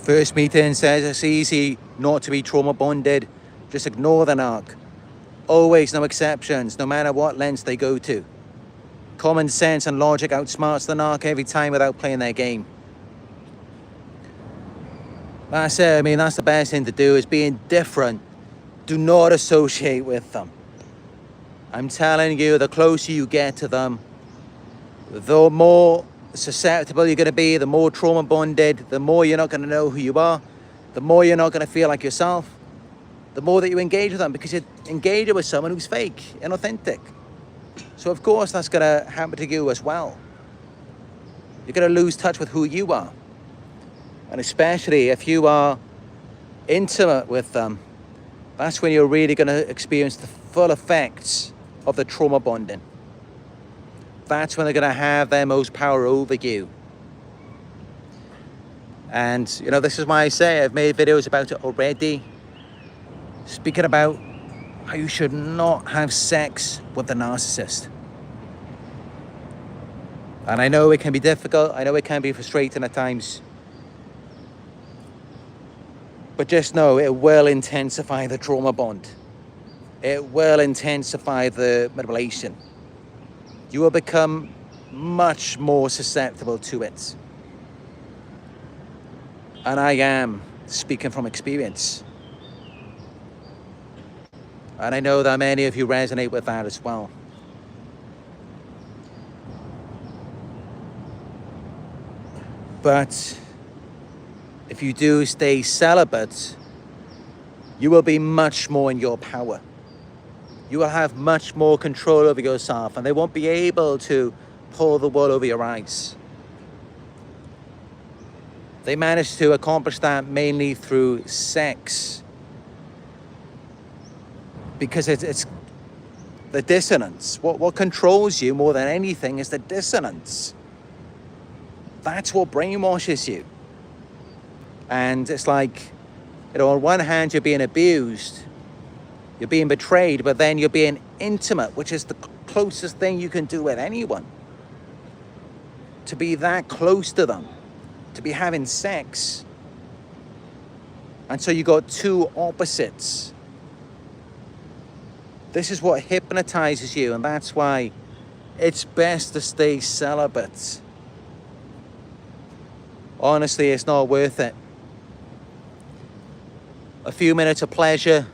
[SPEAKER 1] First meeting says it's easy not to be trauma bonded. Just ignore the narc. Always, no exceptions, no matter what lengths they go to. Common sense and logic outsmarts the narc every time without playing their game. That's it. I mean, that's the best thing to do, is being different. Do not associate with them. I'm telling you, the closer you get to them, the more susceptible you're going to be, the more trauma bonded, the more you're not going to know who you are, the more you're not going to feel like yourself, the more that you engage with them, because you're engaging with someone who's fake and authentic. So of course that's going to happen to you as well. You're going to lose touch with who you are. And especially if you are intimate with them, that's when you're really going to experience the full effects of the trauma bonding. That's when they're going to have their most power over you. And, this is why I say I've made videos about it already, speaking about how you should not have sex with the narcissist. And I know it can be difficult. I know it can be frustrating at times. But just know it will intensify the trauma bond. It will intensify the manipulation. You will become much more susceptible to it. And I am speaking from experience. And I know that many of you resonate with that as well. But if you do stay celibate, you will be much more in your power. You will have much more control over yourself, and they won't be able to pull the wool over your eyes. They manage to accomplish that mainly through sex, because it's the dissonance. What controls you more than anything is the dissonance. That's what brainwashes you. And it's like, on one hand, you're being abused, you're being betrayed, but then you're being intimate, which is the closest thing you can do with anyone. To be that close to them, to be having sex. And so you got two opposites. This is what hypnotizes you, and that's why it's best to stay celibate. Honestly, it's not worth it. A few minutes of pleasure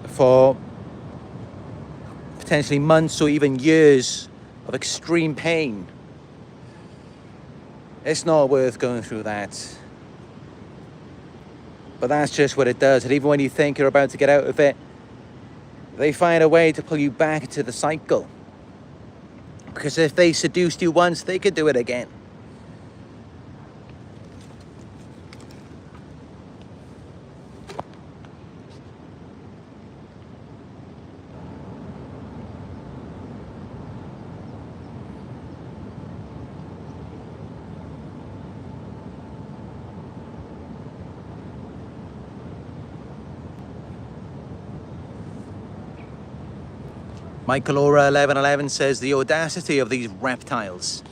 [SPEAKER 1] for potentially months or even years of extreme pain. It's not worth going through that. But that's just what it does. And even when you think you're about to get out of it, they find a way to pull you back into the cycle. Because if they seduced you once, they could do it again. Michael Aura 1111 says, the audacity of these reptiles.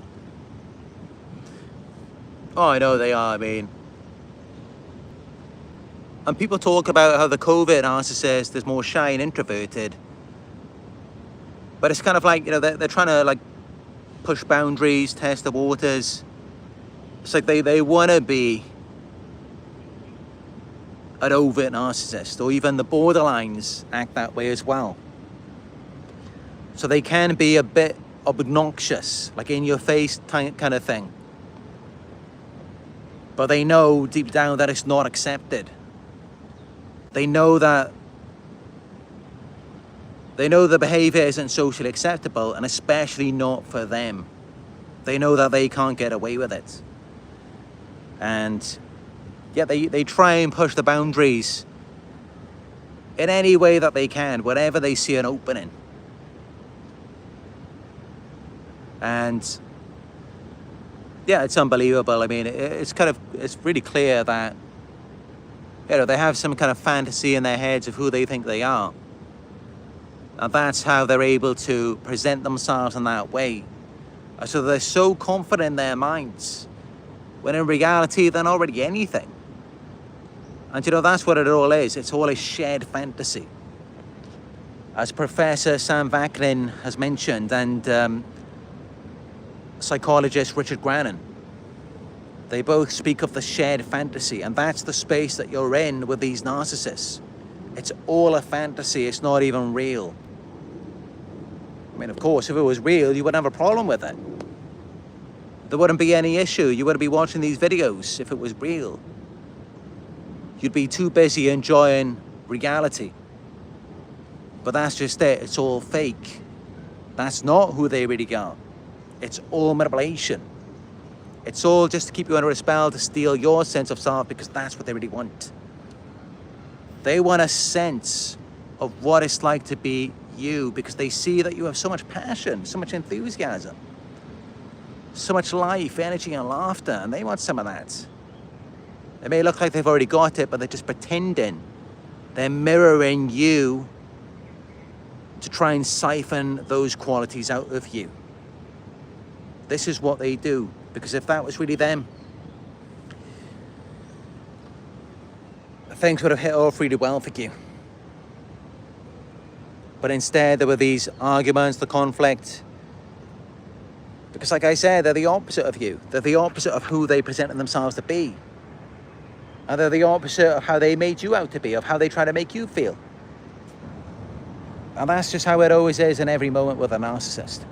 [SPEAKER 1] Oh, I know they are, I mean. And people talk about how the COVID narcissist is more shy and introverted. But it's kind of like, they're trying to push boundaries, test the waters. It's like they want to be an overt narcissist, or even the borderlines act that way as well. So they can be a bit obnoxious, like in your face kind of thing. But they know deep down that it's not accepted. They know the behavior isn't socially acceptable, and especially not for them. They know that they can't get away with it. And yeah, they try and push the boundaries in any way that they can, whenever they see an opening. And yeah, it's unbelievable. I mean, it's really clear that, they have some kind of fantasy in their heads of who they think they are. And that's how they're able to present themselves in that way. So they're so confident in their minds when in reality, they're not really anything. And you know, that's what it all is. It's all a shared fantasy. As Professor Sam Vaknin has mentioned, and psychologist Richard Grannon, they both speak of the shared fantasy, and that's the space that you're in with these narcissists. It's all a fantasy, it's not even real. I mean, of course, if it was real, you wouldn't have a problem with it. There wouldn't be any issue. You wouldn't be watching these videos if it was real. You'd be too busy enjoying reality. But that's just it. It's all fake. That's not who they really are. It's all manipulation. It's all just to keep you under a spell, to steal your sense of self, because that's what they really want. They want a sense of what it's like to be you, because they see that you have so much passion, so much enthusiasm, so much life, energy, and laughter, and they want some of that. It may look like they've already got it, but they're just pretending. They're mirroring you to try and siphon those qualities out of you. This is what they do, because if that was really them, things would have hit off really well for you. But instead, there were these arguments, the conflict. Because like I said, they're the opposite of you. They're the opposite of who they presented themselves to be. And they're the opposite of how they made you out to be, of how they try to make you feel. And that's just how it always is in every moment with a narcissist.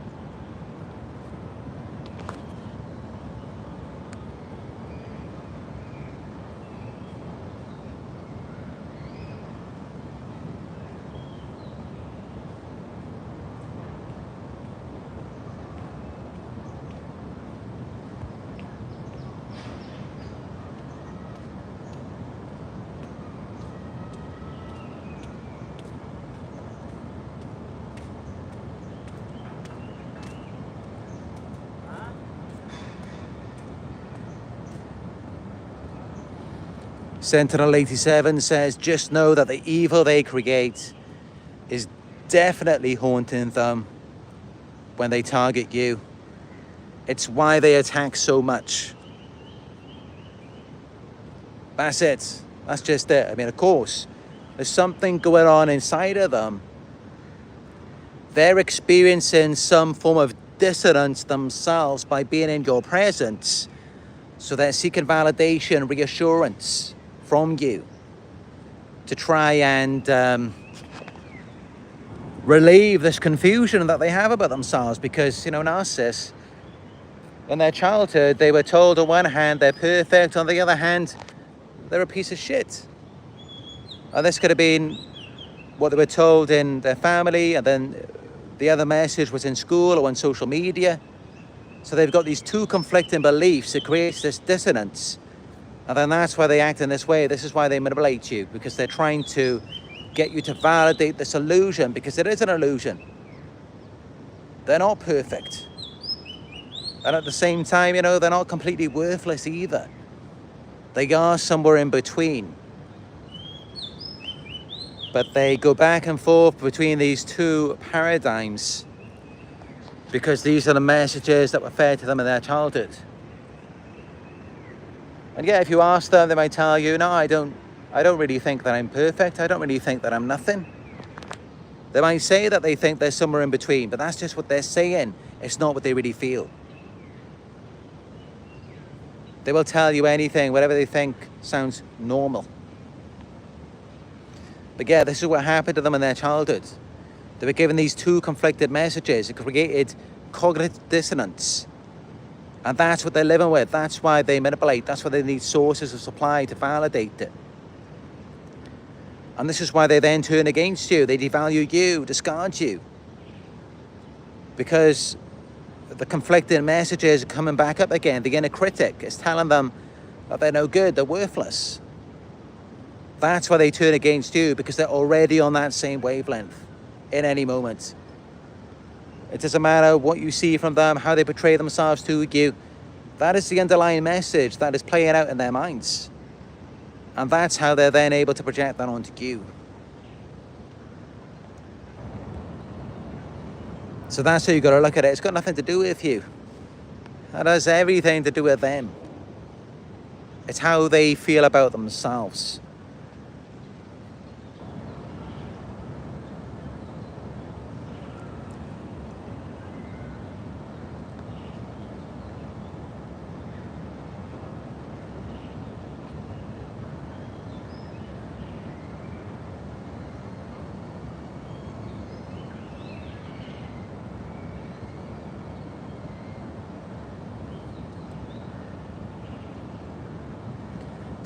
[SPEAKER 1] Sentinel 87 says, just know that the evil they create is definitely haunting them when they target you. It's why they attack so much. That's it. That's just it. I mean, of course, there's something going on inside of them. They're experiencing some form of dissonance themselves by being in your presence. So they're seeking validation, reassurance from you to try and relieve this confusion that they have about themselves, because, you know, narcissists, in their childhood, they were told on one hand they're perfect, on the other hand, they're a piece of shit. And this could have been what they were told in their family, and then the other message was in school or on social media. So they've got these two conflicting beliefs. It creates this dissonance. And then that's why they act in this way. This is why they manipulate you, because they're trying to get you to validate this illusion, because it is an illusion. They're not perfect. And at the same time, you know, they're not completely worthless either. They are somewhere in between. But they go back and forth between these two paradigms, because these are the messages that were fed to them in their childhood. And yeah, if you ask them, they might tell you, no, I don't really think that I'm perfect. I don't really think that I'm nothing. They might say that they think they're somewhere in between, but that's just what they're saying. It's not what they really feel. They will tell you anything, whatever they think sounds normal. But yeah, this is what happened to them in their childhood. They were given these two conflicted messages. It created cognitive dissonance. And that's what they're living with. That's why they manipulate. That's why they need sources of supply to validate it. And this is why they then turn against you. They devalue you, discard you. Because the conflicting messages are coming back up again. The inner critic is telling them that they're no good, they're worthless. That's why they turn against you, because they're already on that same wavelength in any moment. It doesn't matter what you see from them, how they portray themselves to you. That is the underlying message that is playing out in their minds. And that's how they're then able to project that onto you. So that's how you got to look at it. It's got nothing to do with you. It has everything to do with them. It's how they feel about themselves.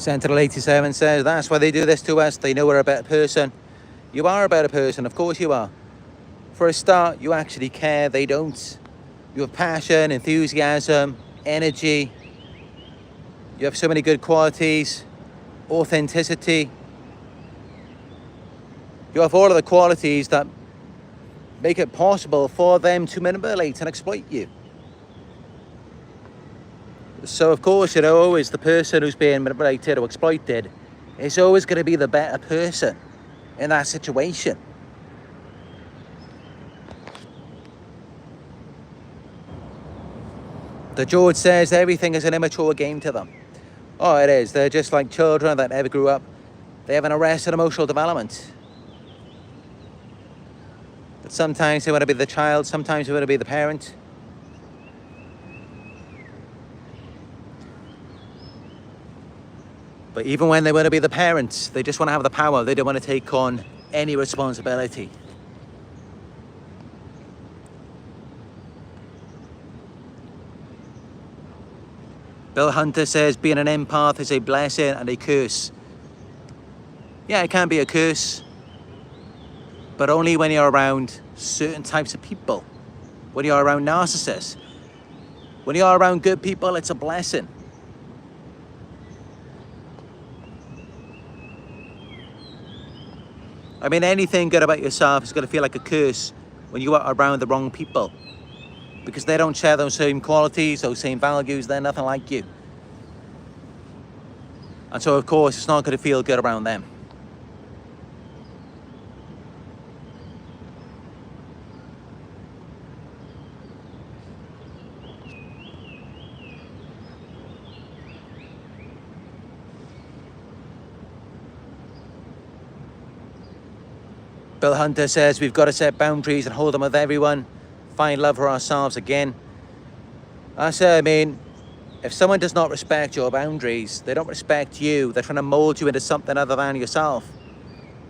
[SPEAKER 1] Sentinel 87 says, that's why they do this to us. They know we're a better person. You are a better person, of course you are. For a start, you actually care, they don't. You have passion, enthusiasm, energy. You have so many good qualities, authenticity. You have all of the qualities that make it possible for them to manipulate and exploit you. So of course, you know, always the person who's being manipulated or exploited is always going to be the better person in that situation. The George says everything is an immature game to them. Oh, it is. They're just like children that never grew up. They have an arrested emotional development. But sometimes they want to be the child, sometimes they want to be the parent. But even when they want to be the parents, they just want to have the power. They don't want to take on any responsibility. Bill Hunter says being an empath is a blessing and a curse. Yeah, it can be a curse, but only when you're around certain types of people. When you're around narcissists. When you're around good people, it's a blessing. I mean, anything good about yourself is going to feel like a curse when you are around the wrong people. Because they don't share those same qualities, those same values, they're nothing like you. And so, of course, it's not going to feel good around them. Bill Hunter says we've got to set boundaries and hold them with everyone. Find love for ourselves again. I say, I mean, if someone does not respect your boundaries, they don't respect you, they're trying to mold you into something other than yourself.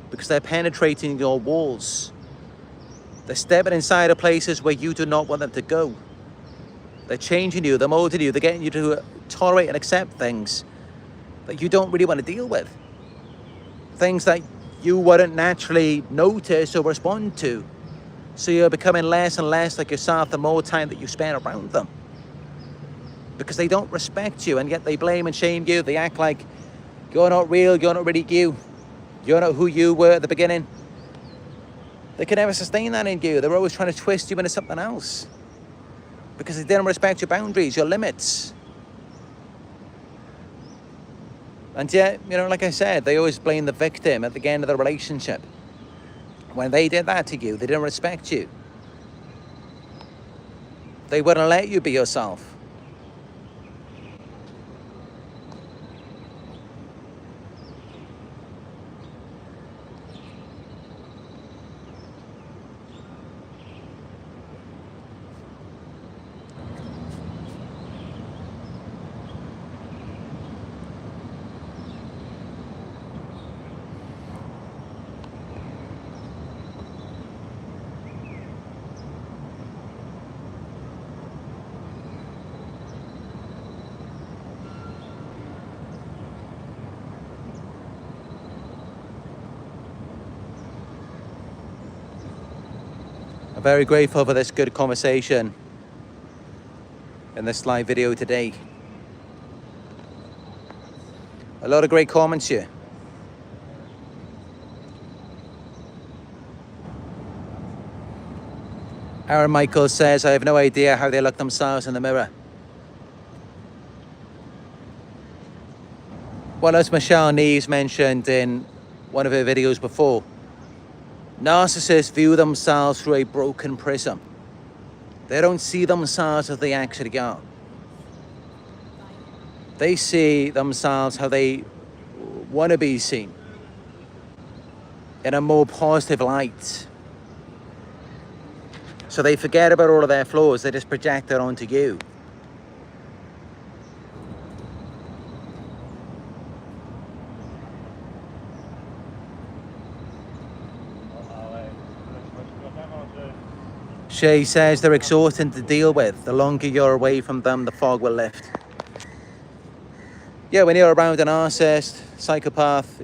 [SPEAKER 1] Because they're penetrating your walls. They're stepping inside of places where you do not want them to go. They're changing you, they're molding you, they're getting you to tolerate and accept things that you don't really want to deal with. Things that you wouldn't naturally notice or respond to. So you're becoming less and less like yourself the more time that you spend around them. Because they don't respect you, and yet they blame and shame you. They act like you're not real, you're not really you. You're not who you were at the beginning. They can never sustain that in you. They're always trying to twist you into something else. Because they didn't respect your boundaries, your limits. And yet, you know, like I said, they always blame the victim at the end of the relationship. When they did that to you, they didn't respect you. They wouldn't let you be yourself. I'm very grateful for this good conversation in this live video today. A lot of great comments here. Aaron Michael says, I have no idea how they look themselves in the mirror. Well, as Michelle Neves mentioned in one of her videos before, narcissists view themselves through a broken prism. They don't see themselves as they actually are. They see themselves how they want to be seen, in a more positive light. So they forget about all of their flaws, they just project it onto you. Shay says they're exhausting to deal with. The longer you're away from them, the fog will lift. Yeah, when you're around a narcissist, psychopath,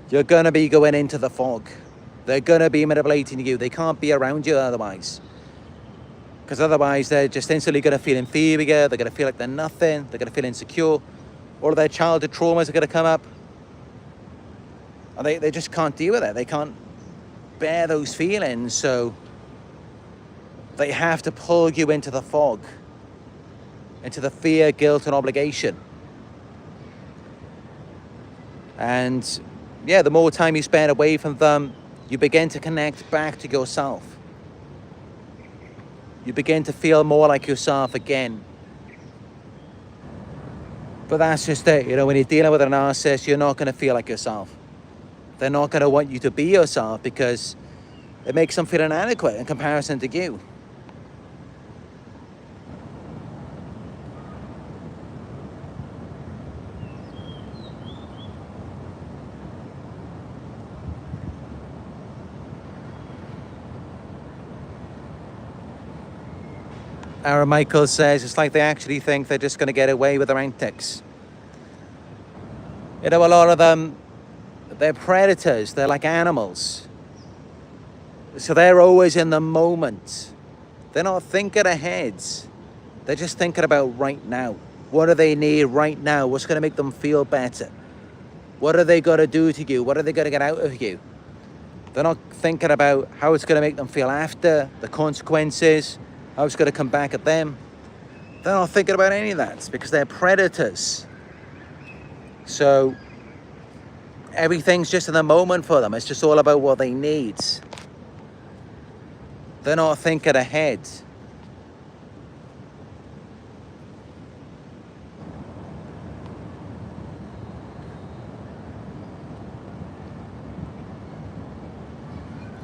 [SPEAKER 1] you're going to be going into the fog. They're going to be manipulating you. They can't be around you otherwise. Because otherwise, they're just instantly going to feel inferior. They're going to feel like they're nothing. They're going to feel insecure. All of their childhood traumas are going to come up. And they just can't deal with it. They can't bear those feelings. So they have to pull you into the fog, into the fear, guilt, and obligation. And yeah, the more time you spend away from them, you begin to connect back to yourself. You begin to feel more like yourself again. But that's just it. You know, when you're dealing with a narcissist, you're not going to feel like yourself. They're not going to want you to be yourself because it makes them feel inadequate in comparison to you. Aaron Michael says it's like they actually think they're just going to get away with their antics. You know, a lot of them, they're predators. They're like animals. So they're always in the moment. They're not thinking ahead. They're just thinking about right now. What do they need right now? What's going to make them feel better? What are they going to do to you? What are they going to get out of you? They're not thinking about how it's going to make them feel after, the consequences, how it's going to come back at them. They're not thinking about any of that because they're predators. So everything's just in the moment for them. It's just all about what they need. They're not thinking ahead.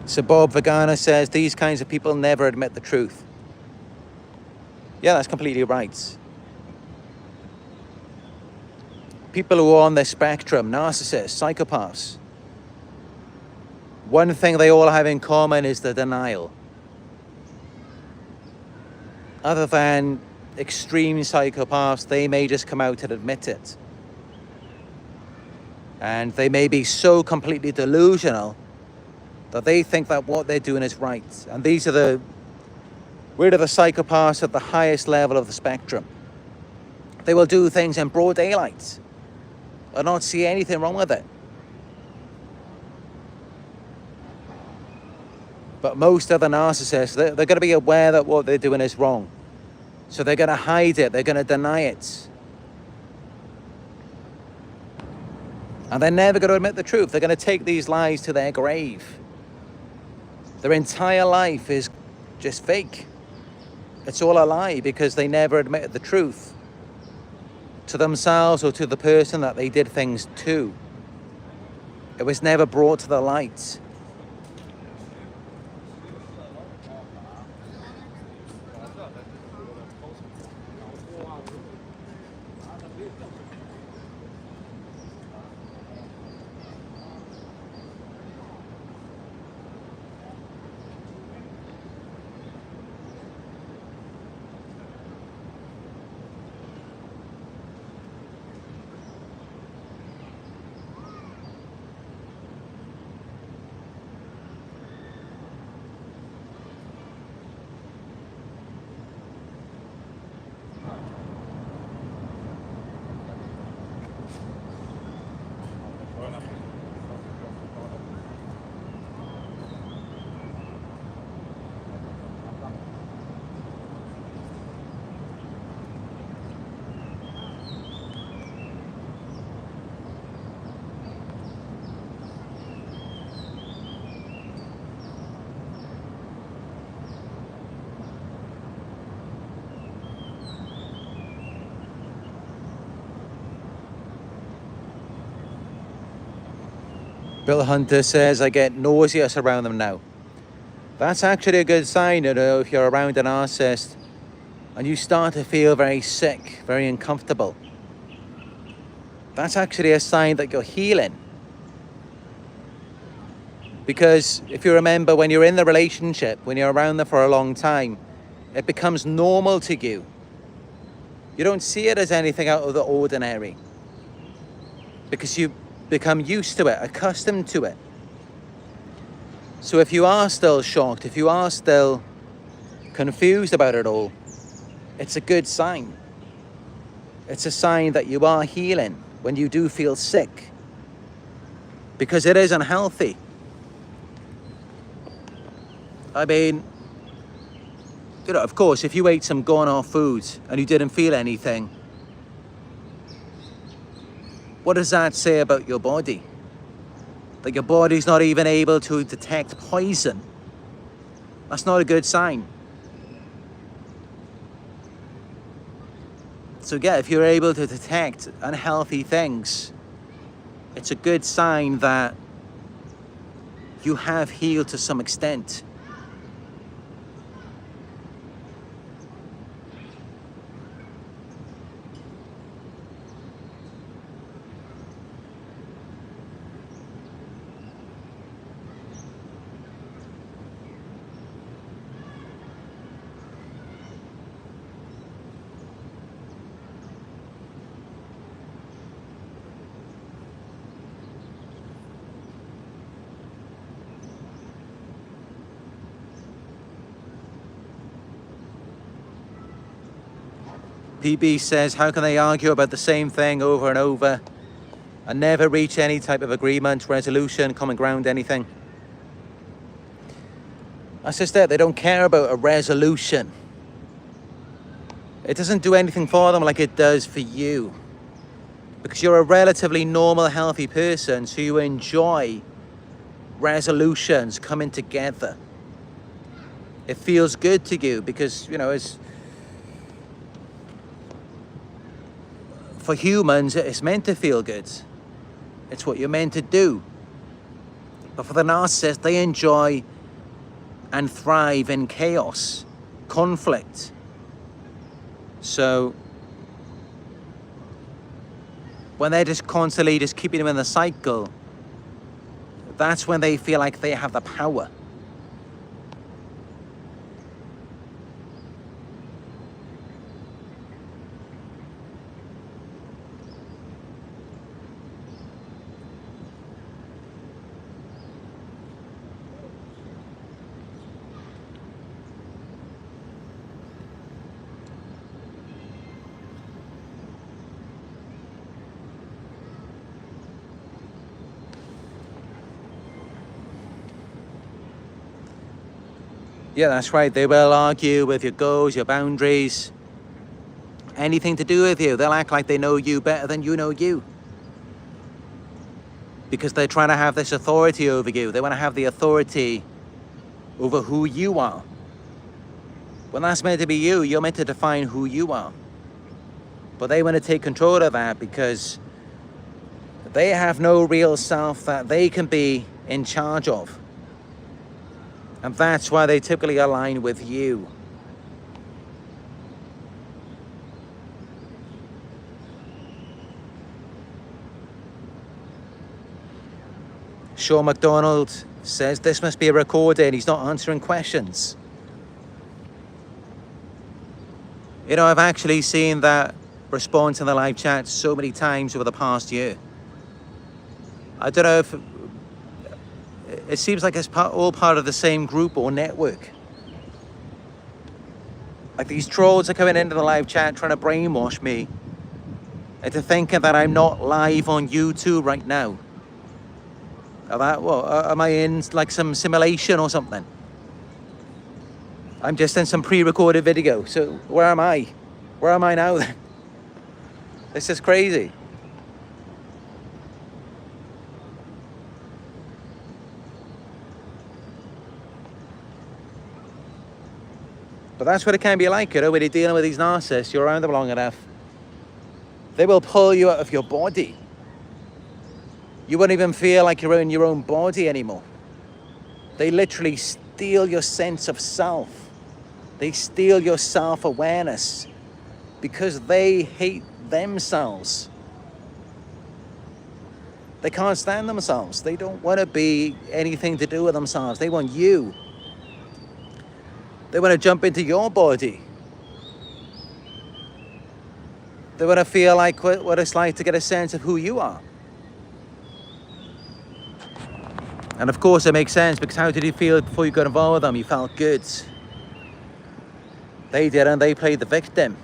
[SPEAKER 1] So Bob Vagana says these kinds of people never admit the truth. Yeah, that's completely right. People who are on the spectrum, narcissists, psychopaths, one thing they all have in common is the denial. Other than extreme psychopaths, they may just come out and admit it. And they may be so completely delusional that they think that what they're doing is right. And these are really the psychopaths at the highest level of the spectrum. They will do things in broad daylight and not see anything wrong with it. But most of the narcissists, they're going to be aware that what they're doing is wrong. So they're going to hide it, they're going to deny it. And they're never going to admit the truth. They're going to take these lies to their grave. Their entire life is just fake. It's all a lie because they never admit the truth to themselves or to the person that they did things to. It was never brought to the light. Bill Hunter says, I get nauseous around them now. That's actually a good sign, you know, if you're around a narcissist and you start to feel very sick, very uncomfortable. That's actually a sign that you're healing. Because if you remember, when you're in the relationship, when you're around them for a long time, it becomes normal to you. You don't see it as anything out of the ordinary because you become used to it, accustomed to it. So if you are still shocked, if you are still confused about it all, it's a good sign. It's a sign that you are healing when you do feel sick, because it is unhealthy. I mean, you know, of course, if you ate some gone-off foods and you didn't feel anything, what does that say about your body? That your body's not even able to detect poison. That's not a good sign. So yeah, if you're able to detect unhealthy things, it's a good sign that you have healed to some extent. PB says, how can they argue about the same thing over and over and never reach any type of agreement, resolution, common ground, anything? That's just it. They don't care about a resolution. It doesn't do anything for them like it does for you. Because you're a relatively normal, healthy person, so you enjoy resolutions coming together. It feels good to you because, you know, it's... For humans, it's meant to feel good. It's what you're meant to do. But for the narcissist, they enjoy and thrive in chaos, conflict. So when they're just constantly just keeping them in the cycle, that's when they feel like they have the power. Yeah, that's right. They will argue with your goals, your boundaries, anything to do with you. They'll act like they know you better than you know you. Because they're trying to have this authority over you. They want to have the authority over who you are. When that's meant to be you, you're meant to define who you are. But they want to take control of that because they have no real self that they can be in charge of. And that's why they typically align with you. Sean McDonald says this must be a recording. He's not answering questions. You know, I've actually seen that response in the live chat so many times over the past year. I don't know if it seems like it's all part of the same group or network. Like these trolls are coming into the live chat trying to brainwash me into thinking that I'm not live on YouTube right now. Am I in like some simulation or something? I'm just in some pre-recorded video. So where am I? Where am I now then? This is crazy. But that's what it can be like, you know, when you're dealing with these narcissists, you're around them long enough, they will pull you out of your body. You wouldn't even feel like you're in your own body anymore. They literally steal your sense of self. They steal your self-awareness because they hate themselves. They can't stand themselves. They don't want to be anything to do with themselves. They want you. They want to jump into your body. They want to feel like what it's like to get a sense of who you are. And of course it makes sense, because how did you feel before you got involved with them? You felt good. They didn't. They played the victim.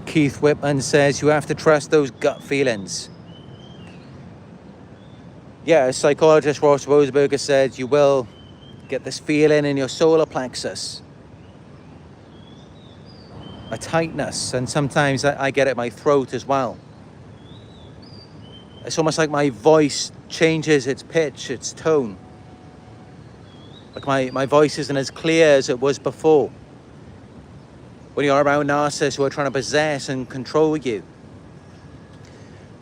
[SPEAKER 1] Keith Whitman says you have to trust those gut feelings. Yeah, psychologist Ross Roseberger said you will get this feeling in your solar plexus, a tightness, and sometimes I get it in my throat as well. It's almost like my voice changes its pitch, its tone. Like my voice isn't as clear as it was before. When you're around narcissists who are trying to possess and control you.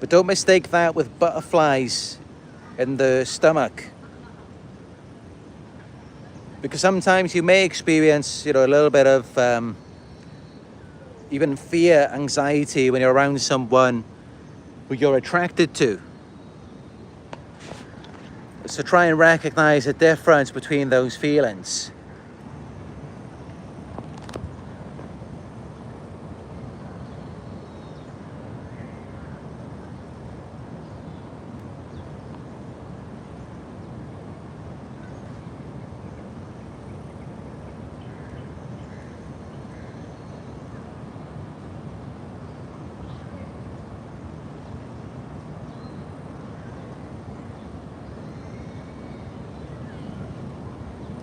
[SPEAKER 1] But don't mistake that with butterflies in the stomach. Because sometimes you may experience, a little bit of even fear, anxiety when you're around someone who you're attracted to. So try and recognize the difference between those feelings.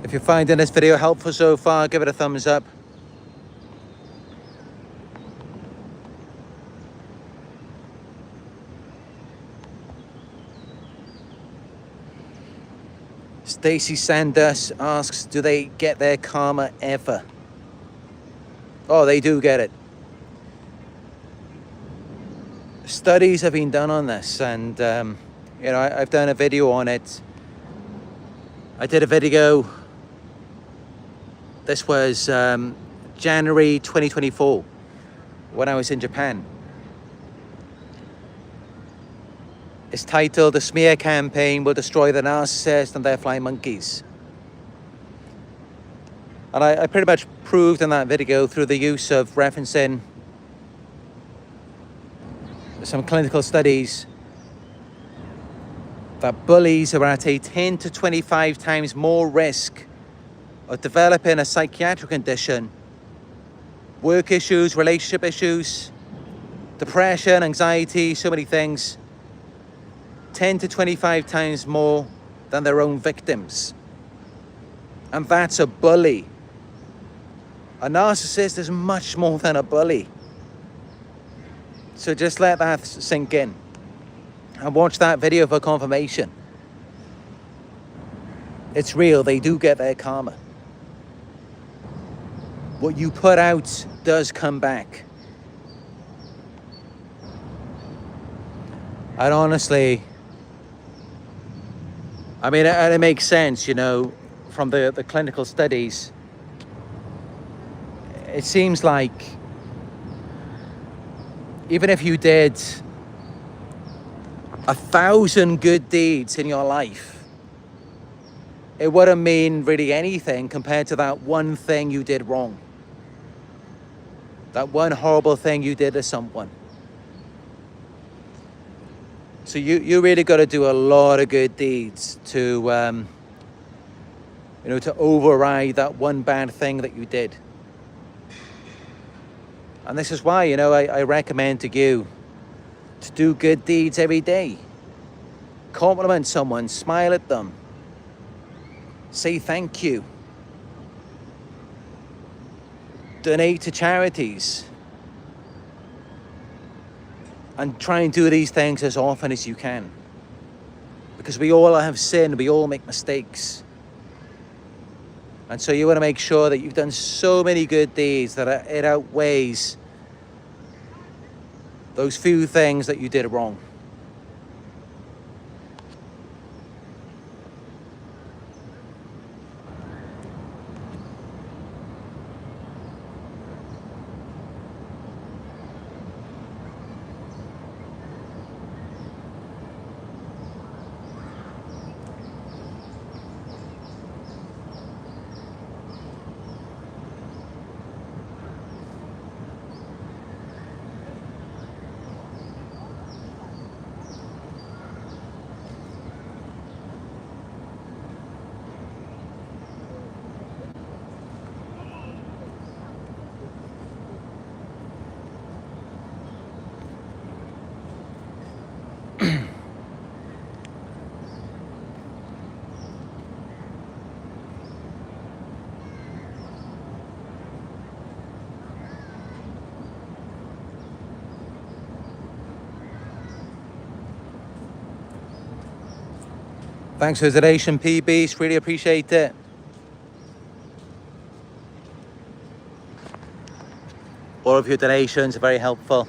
[SPEAKER 1] If you're finding this video helpful so far, give it a thumbs up. Stacy Sanders asks, do they get their karma ever? Oh, they do get it. Studies have been done on this, and I've done a video on it. I did a video. This was January 2024, when I was in Japan. It's titled, "The Smear Campaign Will Destroy the Narcissist and Their Flying Monkeys." And I pretty much proved in that video, through the use of referencing some clinical studies, that bullies are at a 10 to 25 times more risk of developing a psychiatric condition, work issues, relationship issues, depression, anxiety, so many things, 10 to 25 times more than their own victims. And that's a bully. A narcissist is much more than a bully. So just let that sink in and watch that video for confirmation. It's real, they do get their karma. What you put out does come back. And honestly, it makes sense, from the clinical studies. It seems like even if you did 1,000 good deeds in your life, it wouldn't mean really anything compared to that one thing you did wrong. That one horrible thing you did to someone. So you really got to do a lot of good deeds to, to override that one bad thing that you did. And this is why, I recommend to you to do good deeds every day. Compliment someone, smile at them, say thank you. Donate to charities. And try and do these things as often as you can. Because we all have sin, we all make mistakes. And so you want to make sure that you've done so many good deeds that it outweighs those few things that you did wrong. Thanks for the donation, PB. Really appreciate it. All of your donations are very helpful.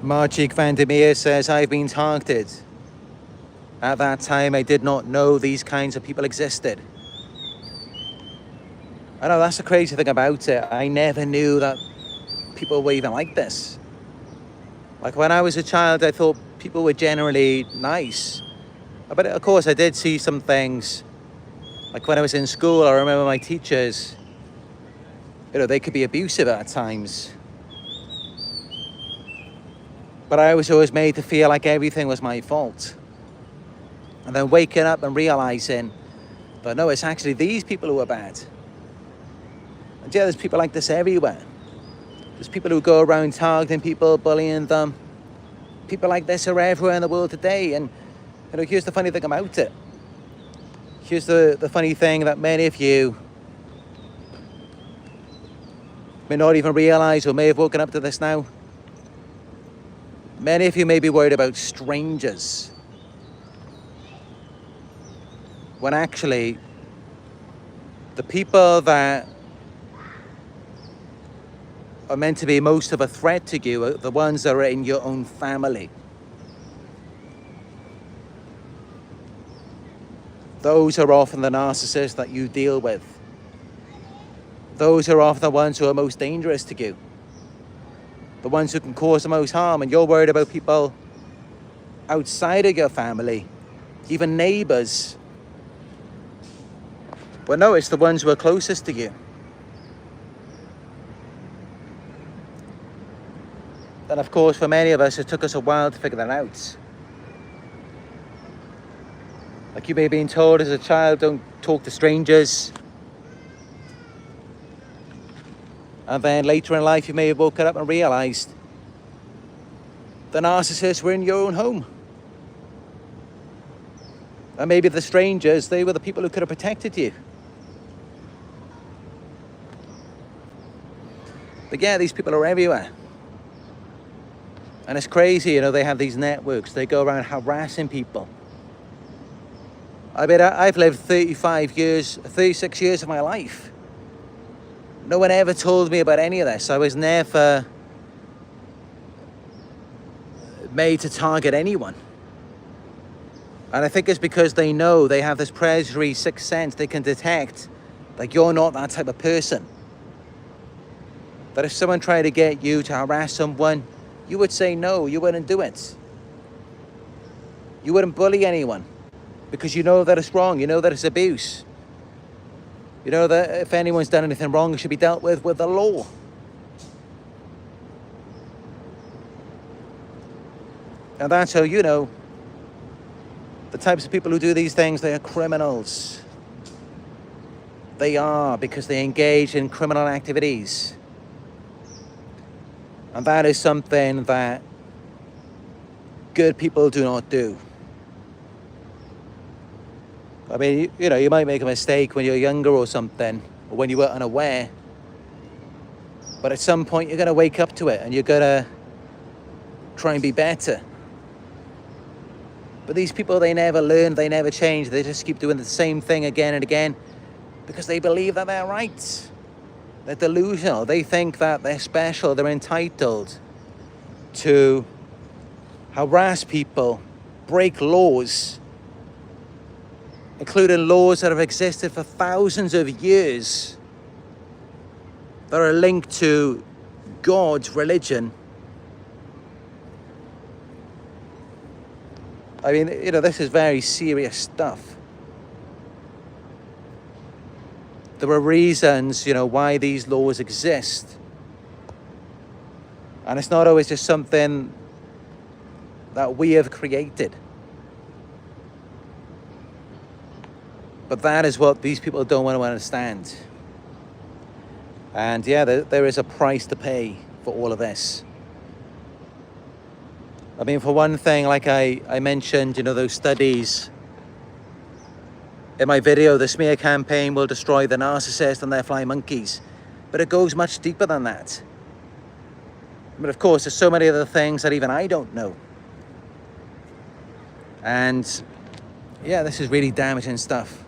[SPEAKER 1] Marchik Vandermeer says, I've been targeted. At that time, I did not know these kinds of people existed. I know, that's the crazy thing about it. I never knew that people were even like this. Like when I was a child, I thought people were generally nice. But of course, I did see some things. Like when I was in school, I remember my teachers, they could be abusive at times. But I was always made to feel like everything was my fault. And then waking up and realizing that no, it's actually these people who are bad. And yeah, there's people like this everywhere. There's people who go around targeting people, bullying them. People like this are everywhere in the world today. And here's the funny thing about it. Here's the funny thing that many of you may not even realize or may have woken up to this now. Many of you may be worried about strangers, when actually the people that are meant to be most of a threat to you are the ones that are in your own family. Those are often the narcissists that you deal with. Those are often the ones who are most dangerous to you. The ones who can cause the most harm, and you're worried about people outside of your family, even neighbors. Well, no, it's the ones who are closest to you. And of course, for many of us, it took us a while to figure that out. Like you may have been told as a child, don't talk to strangers. And then later in life, you may have woken up and realized the narcissists were in your own home. And maybe the strangers, they were the people who could have protected you. But yeah, these people are everywhere. And it's crazy, they have these networks. They go around harassing people. I mean, I've lived 36 years of my life. No one ever told me about any of this. I was never made to target anyone. And I think it's because they know they have this predatory sixth sense. They can detect that you're not that type of person. That if someone tried to get you to harass someone, you would say no, you wouldn't do it. You wouldn't bully anyone because you know that it's wrong, you know that it's abuse. You know that if anyone's done anything wrong, it should be dealt with the law. And that's how you know the types of people who do these things, they are criminals. They are, because they engage in criminal activities. And that is something that good people do not do. I mean, you know, you might make a mistake when you're younger or something, or when you were unaware. But at some point, you're going to wake up to it and you're going to try and be better. But these people, they never learn, they never change. They just keep doing the same thing again and again because they believe that they're right. They're delusional. They think that they're special. They're entitled to harass people, break laws, including laws that have existed for thousands of years that are linked to God's religion. I mean, you know, this is very serious stuff. There are reasons, you know, why these laws exist. And it's not always just something that we have created. But that is what these people don't want to understand. And yeah, there is a price to pay for all of this. I mean, for one thing, like I mentioned, you know, those studies in my video, the smear campaign will destroy the narcissist and their flying monkeys. But it goes much deeper than that. But of course, there's so many other things that even I don't know. And yeah, this is really damaging stuff.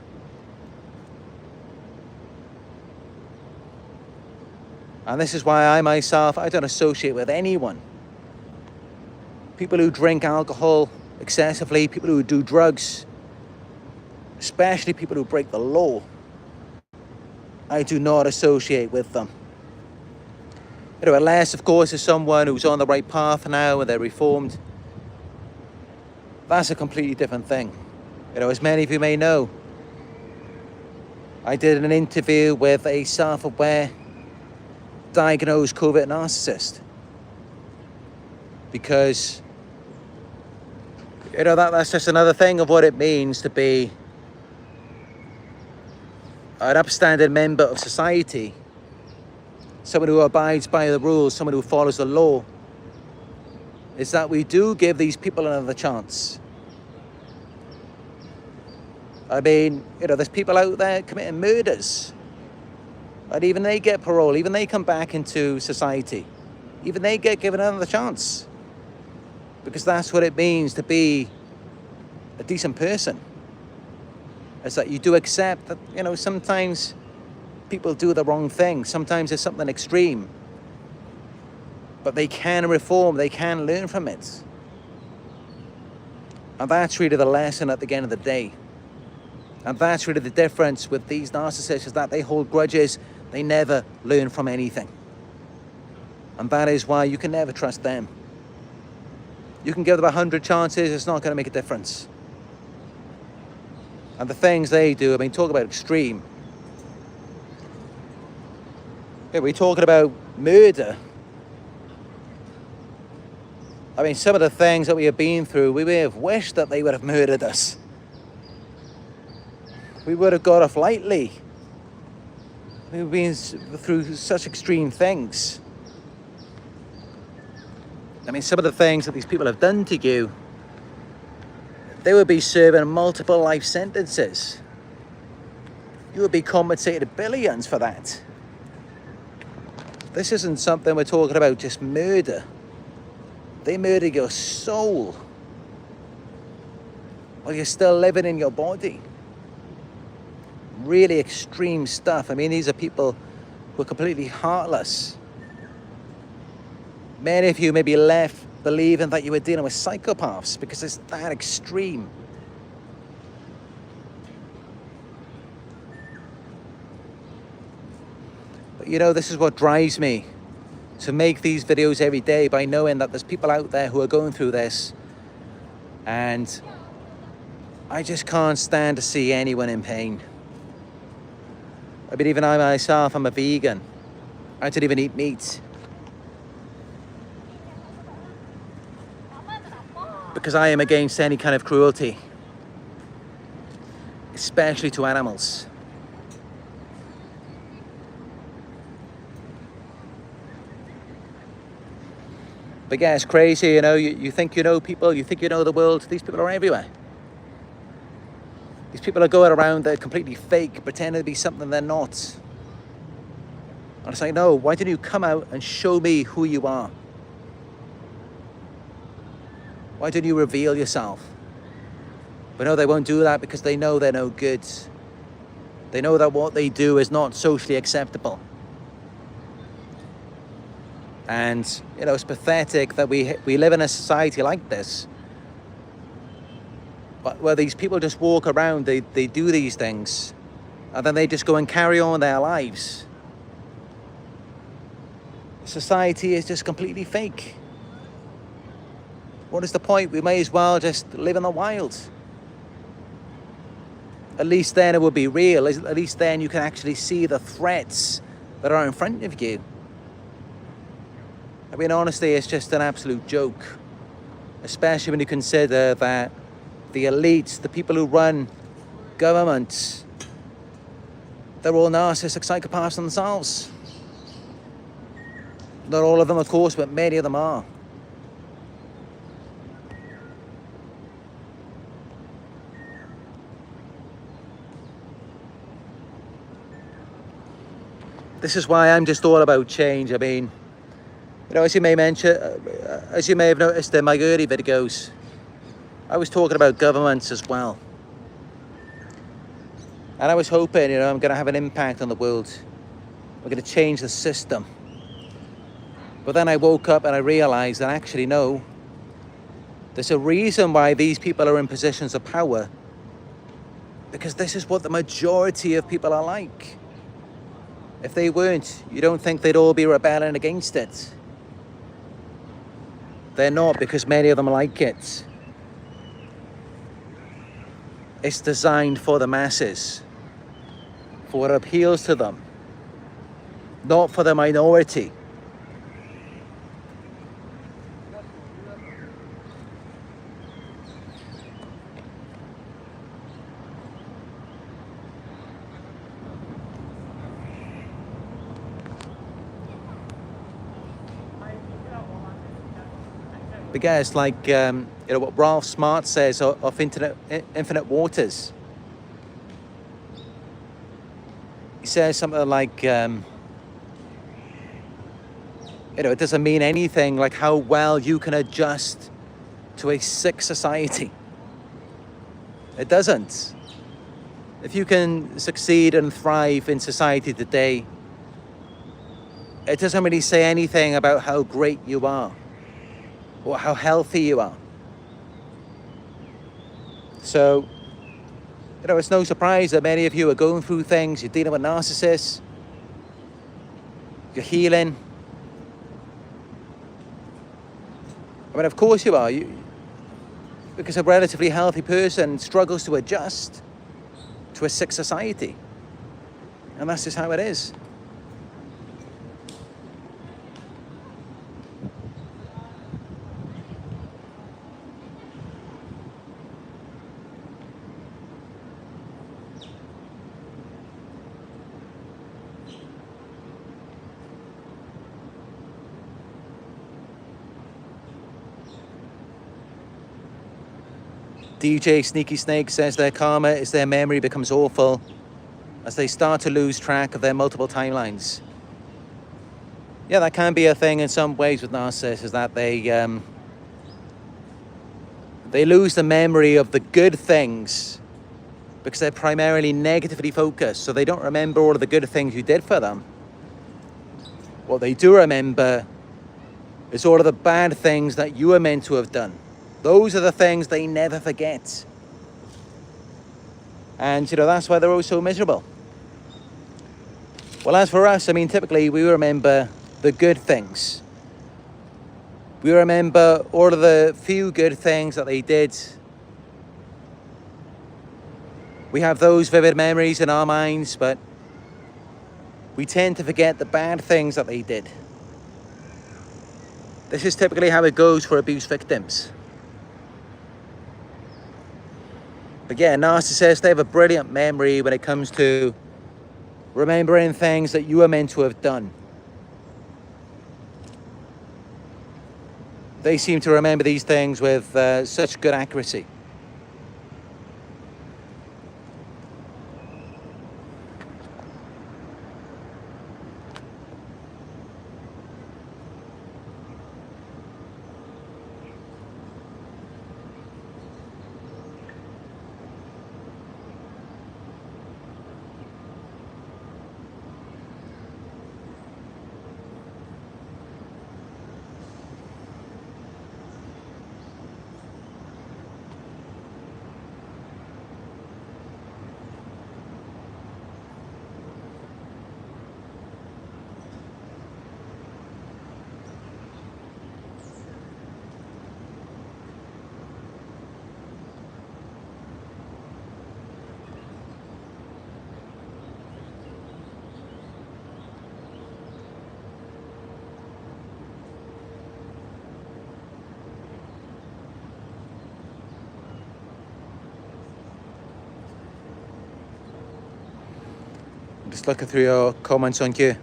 [SPEAKER 1] And this is why I myself, I don't associate with anyone. People who drink alcohol excessively, people who do drugs, especially people who break the law, I do not associate with them. You know, unless, of course, there's someone who's on the right path now and they're reformed. That's a completely different thing. You know, as many of you may know, I did an interview with a self-aware, diagnosed covert narcissist. Because, you know, that's just another thing of what it means to be an upstanding member of society, someone who abides by the rules, someone who follows the law, is that we do give these people another chance. I mean, you know, there's people out there committing murders, and even they get parole, even they come back into society, even they get given another chance, because that's what it means to be a decent person. Is that you do accept that, you know, sometimes people do the wrong thing. Sometimes it's something extreme. But they can reform, they can learn from it. And that's really the lesson at the end of the day. And that's really the difference with these narcissists, is that they hold grudges, they never learn from anything. And that is why you can never trust them. You can give them 100 chances, it's not going to make a difference. And the things they do, I mean, talk about extreme. Yeah, we're talking about murder. I mean, some of the things that we have been through, we may have wished that they would have murdered us. We would have got off lightly. We've been through such extreme things. I mean, some of the things that these people have done to you, they would be serving multiple life sentences. You would be compensated billions for that. This isn't something we're talking about just murder. They murder your soul while you're still living in your body. Really extreme stuff. I mean, these are people who are completely heartless. Many of you may be left believing that you were dealing with psychopaths because it's that extreme. But you know, this is what drives me to make these videos every day, by knowing that there's people out there who are going through this, and I just can't stand to see anyone in pain. I mean, even I myself, I'm a vegan. I don't even eat meat. Because I am against any kind of cruelty, especially to animals. But yeah, it's crazy, you know, you think you know people, you think you know the world. These people are everywhere. These people are going around, they're completely fake, pretending to be something they're not. And it's like, no, why didn't you come out and show me who you are? Why didn't you reveal yourself? But no, they won't do that because they know they're no good. They know that what they do is not socially acceptable. And, you know, it's pathetic that we live in a society like this, where these people just walk around, they do these things, and then they just go and carry on their lives. Society is just completely fake. What is the point? We may as well just live in the wild. At least then it would be real. At least then you can actually see the threats that are in front of you. I mean, honestly, it's just an absolute joke. Especially when you consider that the elites, the people who run governments, they're all narcissistic psychopaths themselves. Not all of them, of course, but many of them are. This is why I'm just all about change. I mean, you know, as you may have noticed in my early videos, I was talking about governments as well. And I was hoping, you know, I'm going to have an impact on the world. We're going to change the system. But then I woke up and I realized that actually, no, there's a reason why these people are in positions of power. Because this is what the majority of people are like. If they weren't, you don't think they'd all be rebelling against it. They're not, because many of them like it. It's designed for the masses, for what appeals to them, not for the minority. But yeah, it's like, you know, what Ralph Smart says of infinite waters. He says something like, you know, it doesn't mean anything like how well you can adjust to a sick society. It doesn't. If you can succeed and thrive in society today, it doesn't really say anything about how great you are or how healthy you are. So, you know, it's no surprise that many of you are going through things. You're dealing with narcissists. You're healing. I mean, of course you are. Because a relatively healthy person struggles to adjust to a sick society. And that's just how it is. DJ Sneaky Snake says their karma is their memory becomes awful as they start to lose track of their multiple timelines. Yeah, that can be a thing in some ways with narcissists, is that they lose the memory of the good things because they're primarily negatively focused, so they don't remember all of the good things you did for them. What they do remember is all of the bad things that you were meant to have done. Those are the things they never forget. And, you know, that's why they're all so miserable. Well, as for us, I mean, typically we remember the good things. We remember all of the few good things that they did. We have those vivid memories in our minds, but we tend to forget the bad things that they did. This is typically how it goes for abuse victims. But yeah, narcissists, they have a brilliant memory when it comes to remembering things that you were meant to have done. They seem to remember these things with such good accuracy. Just looking through your comments on here.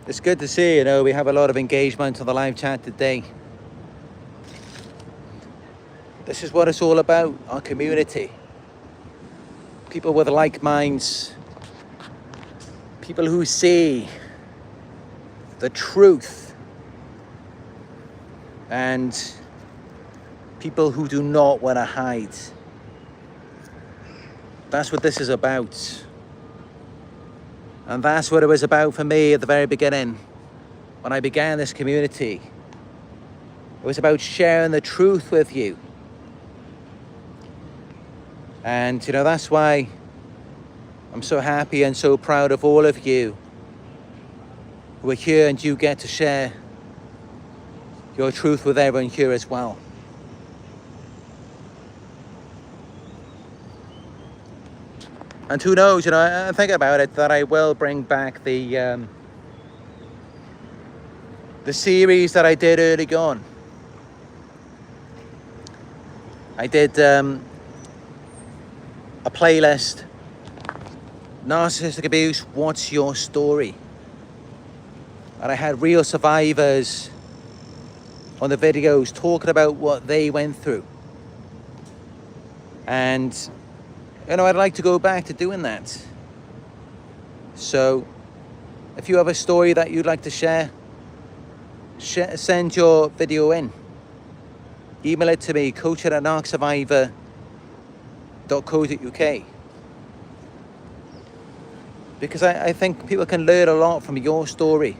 [SPEAKER 1] It's good to see, you know, we have a lot of engagement on the live chat today. This is what it's all about, our community. People with like minds. People who see the truth. And people who do not want to hide. That's what this is about. And that's what it was about for me at the very beginning. When I began this community, it was about sharing the truth with you. And, you know, that's why I'm so happy and so proud of all of you who are here, and you get to share your truth with everyone here as well. And who knows, you know, I think about it that I will bring back the series that I did early on. I did a playlist, Narcissistic Abuse, What's Your Story? And I had real survivors on the videos talking about what they went through. And you know, I'd like to go back to doing that. So, if you have a story that you'd like to share, send your video in. Email it to me, coach@narcsurvivor.co.uk. Because I think people can learn a lot from your story.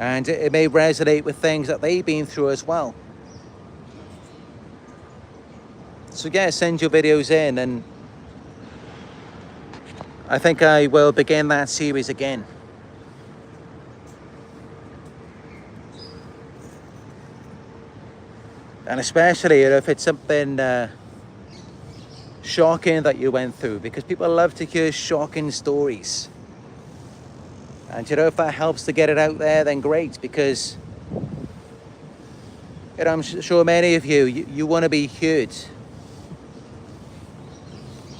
[SPEAKER 1] And it may resonate with things that they've been through as well. So yeah, send your videos in, and I think I will begin that series again. And especially, you know, if it's something shocking that you went through, because people love to hear shocking stories. And you know, if that helps to get it out there, then great, because you know, I'm sure many of you want to be heard.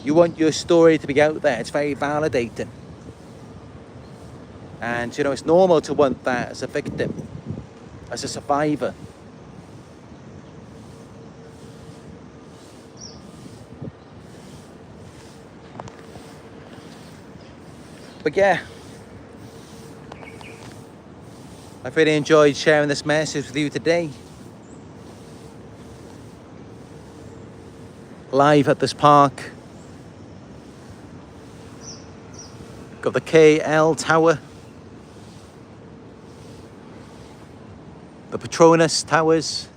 [SPEAKER 1] You want your story to be out there. It's very validating. And, you know, it's normal to want that as a victim, as a survivor. But yeah, I've really enjoyed sharing this message with you today. Live at this park. Got the KL Tower, the Petronas Towers,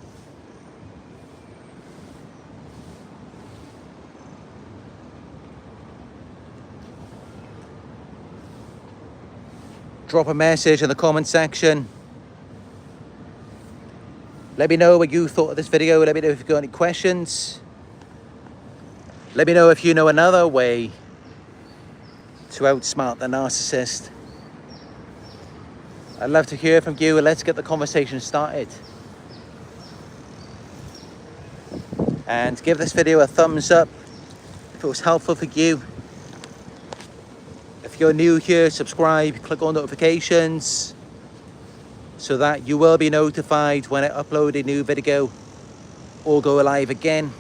[SPEAKER 1] drop a message in the comment section. Let me know what you thought of this video. Let me know if you've got any questions. Let me know if you know another way to outsmart the narcissist. I'd love to hear from you, and let's get the conversation started. And give this video a thumbs up if it was helpful for you. If you're new here, subscribe, click on notifications so that you will be notified when I upload a new video or go live again.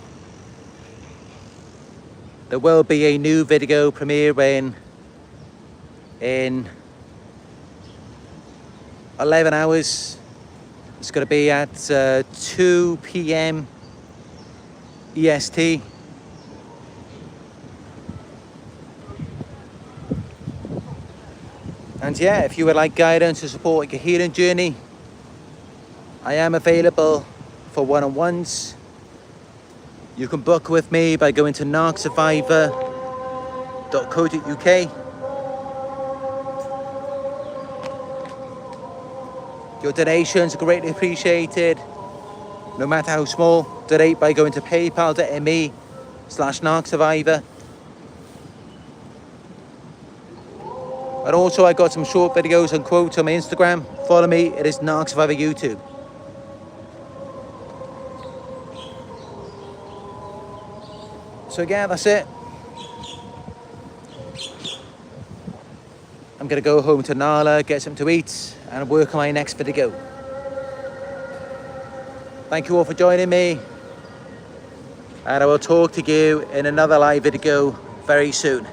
[SPEAKER 1] There will be a new video premiering in 11 hours. It's going to be at 2 p.m. EST. And yeah, if you would like guidance to support your healing journey, I am available for one-on-ones. You can book with me by going to narcsurvivor.co.uk. Your donations are greatly appreciated, no matter how small. Donate by going to paypal.me/narcsurvivor. And also, I got some short videos and quotes on my Instagram. Follow me, it is Narc Survivor YouTube. So yeah, that's it. I'm gonna go home to Nala, get something to eat, and work on my next video. Thank you all for joining me, and I will talk to you in another live video very soon.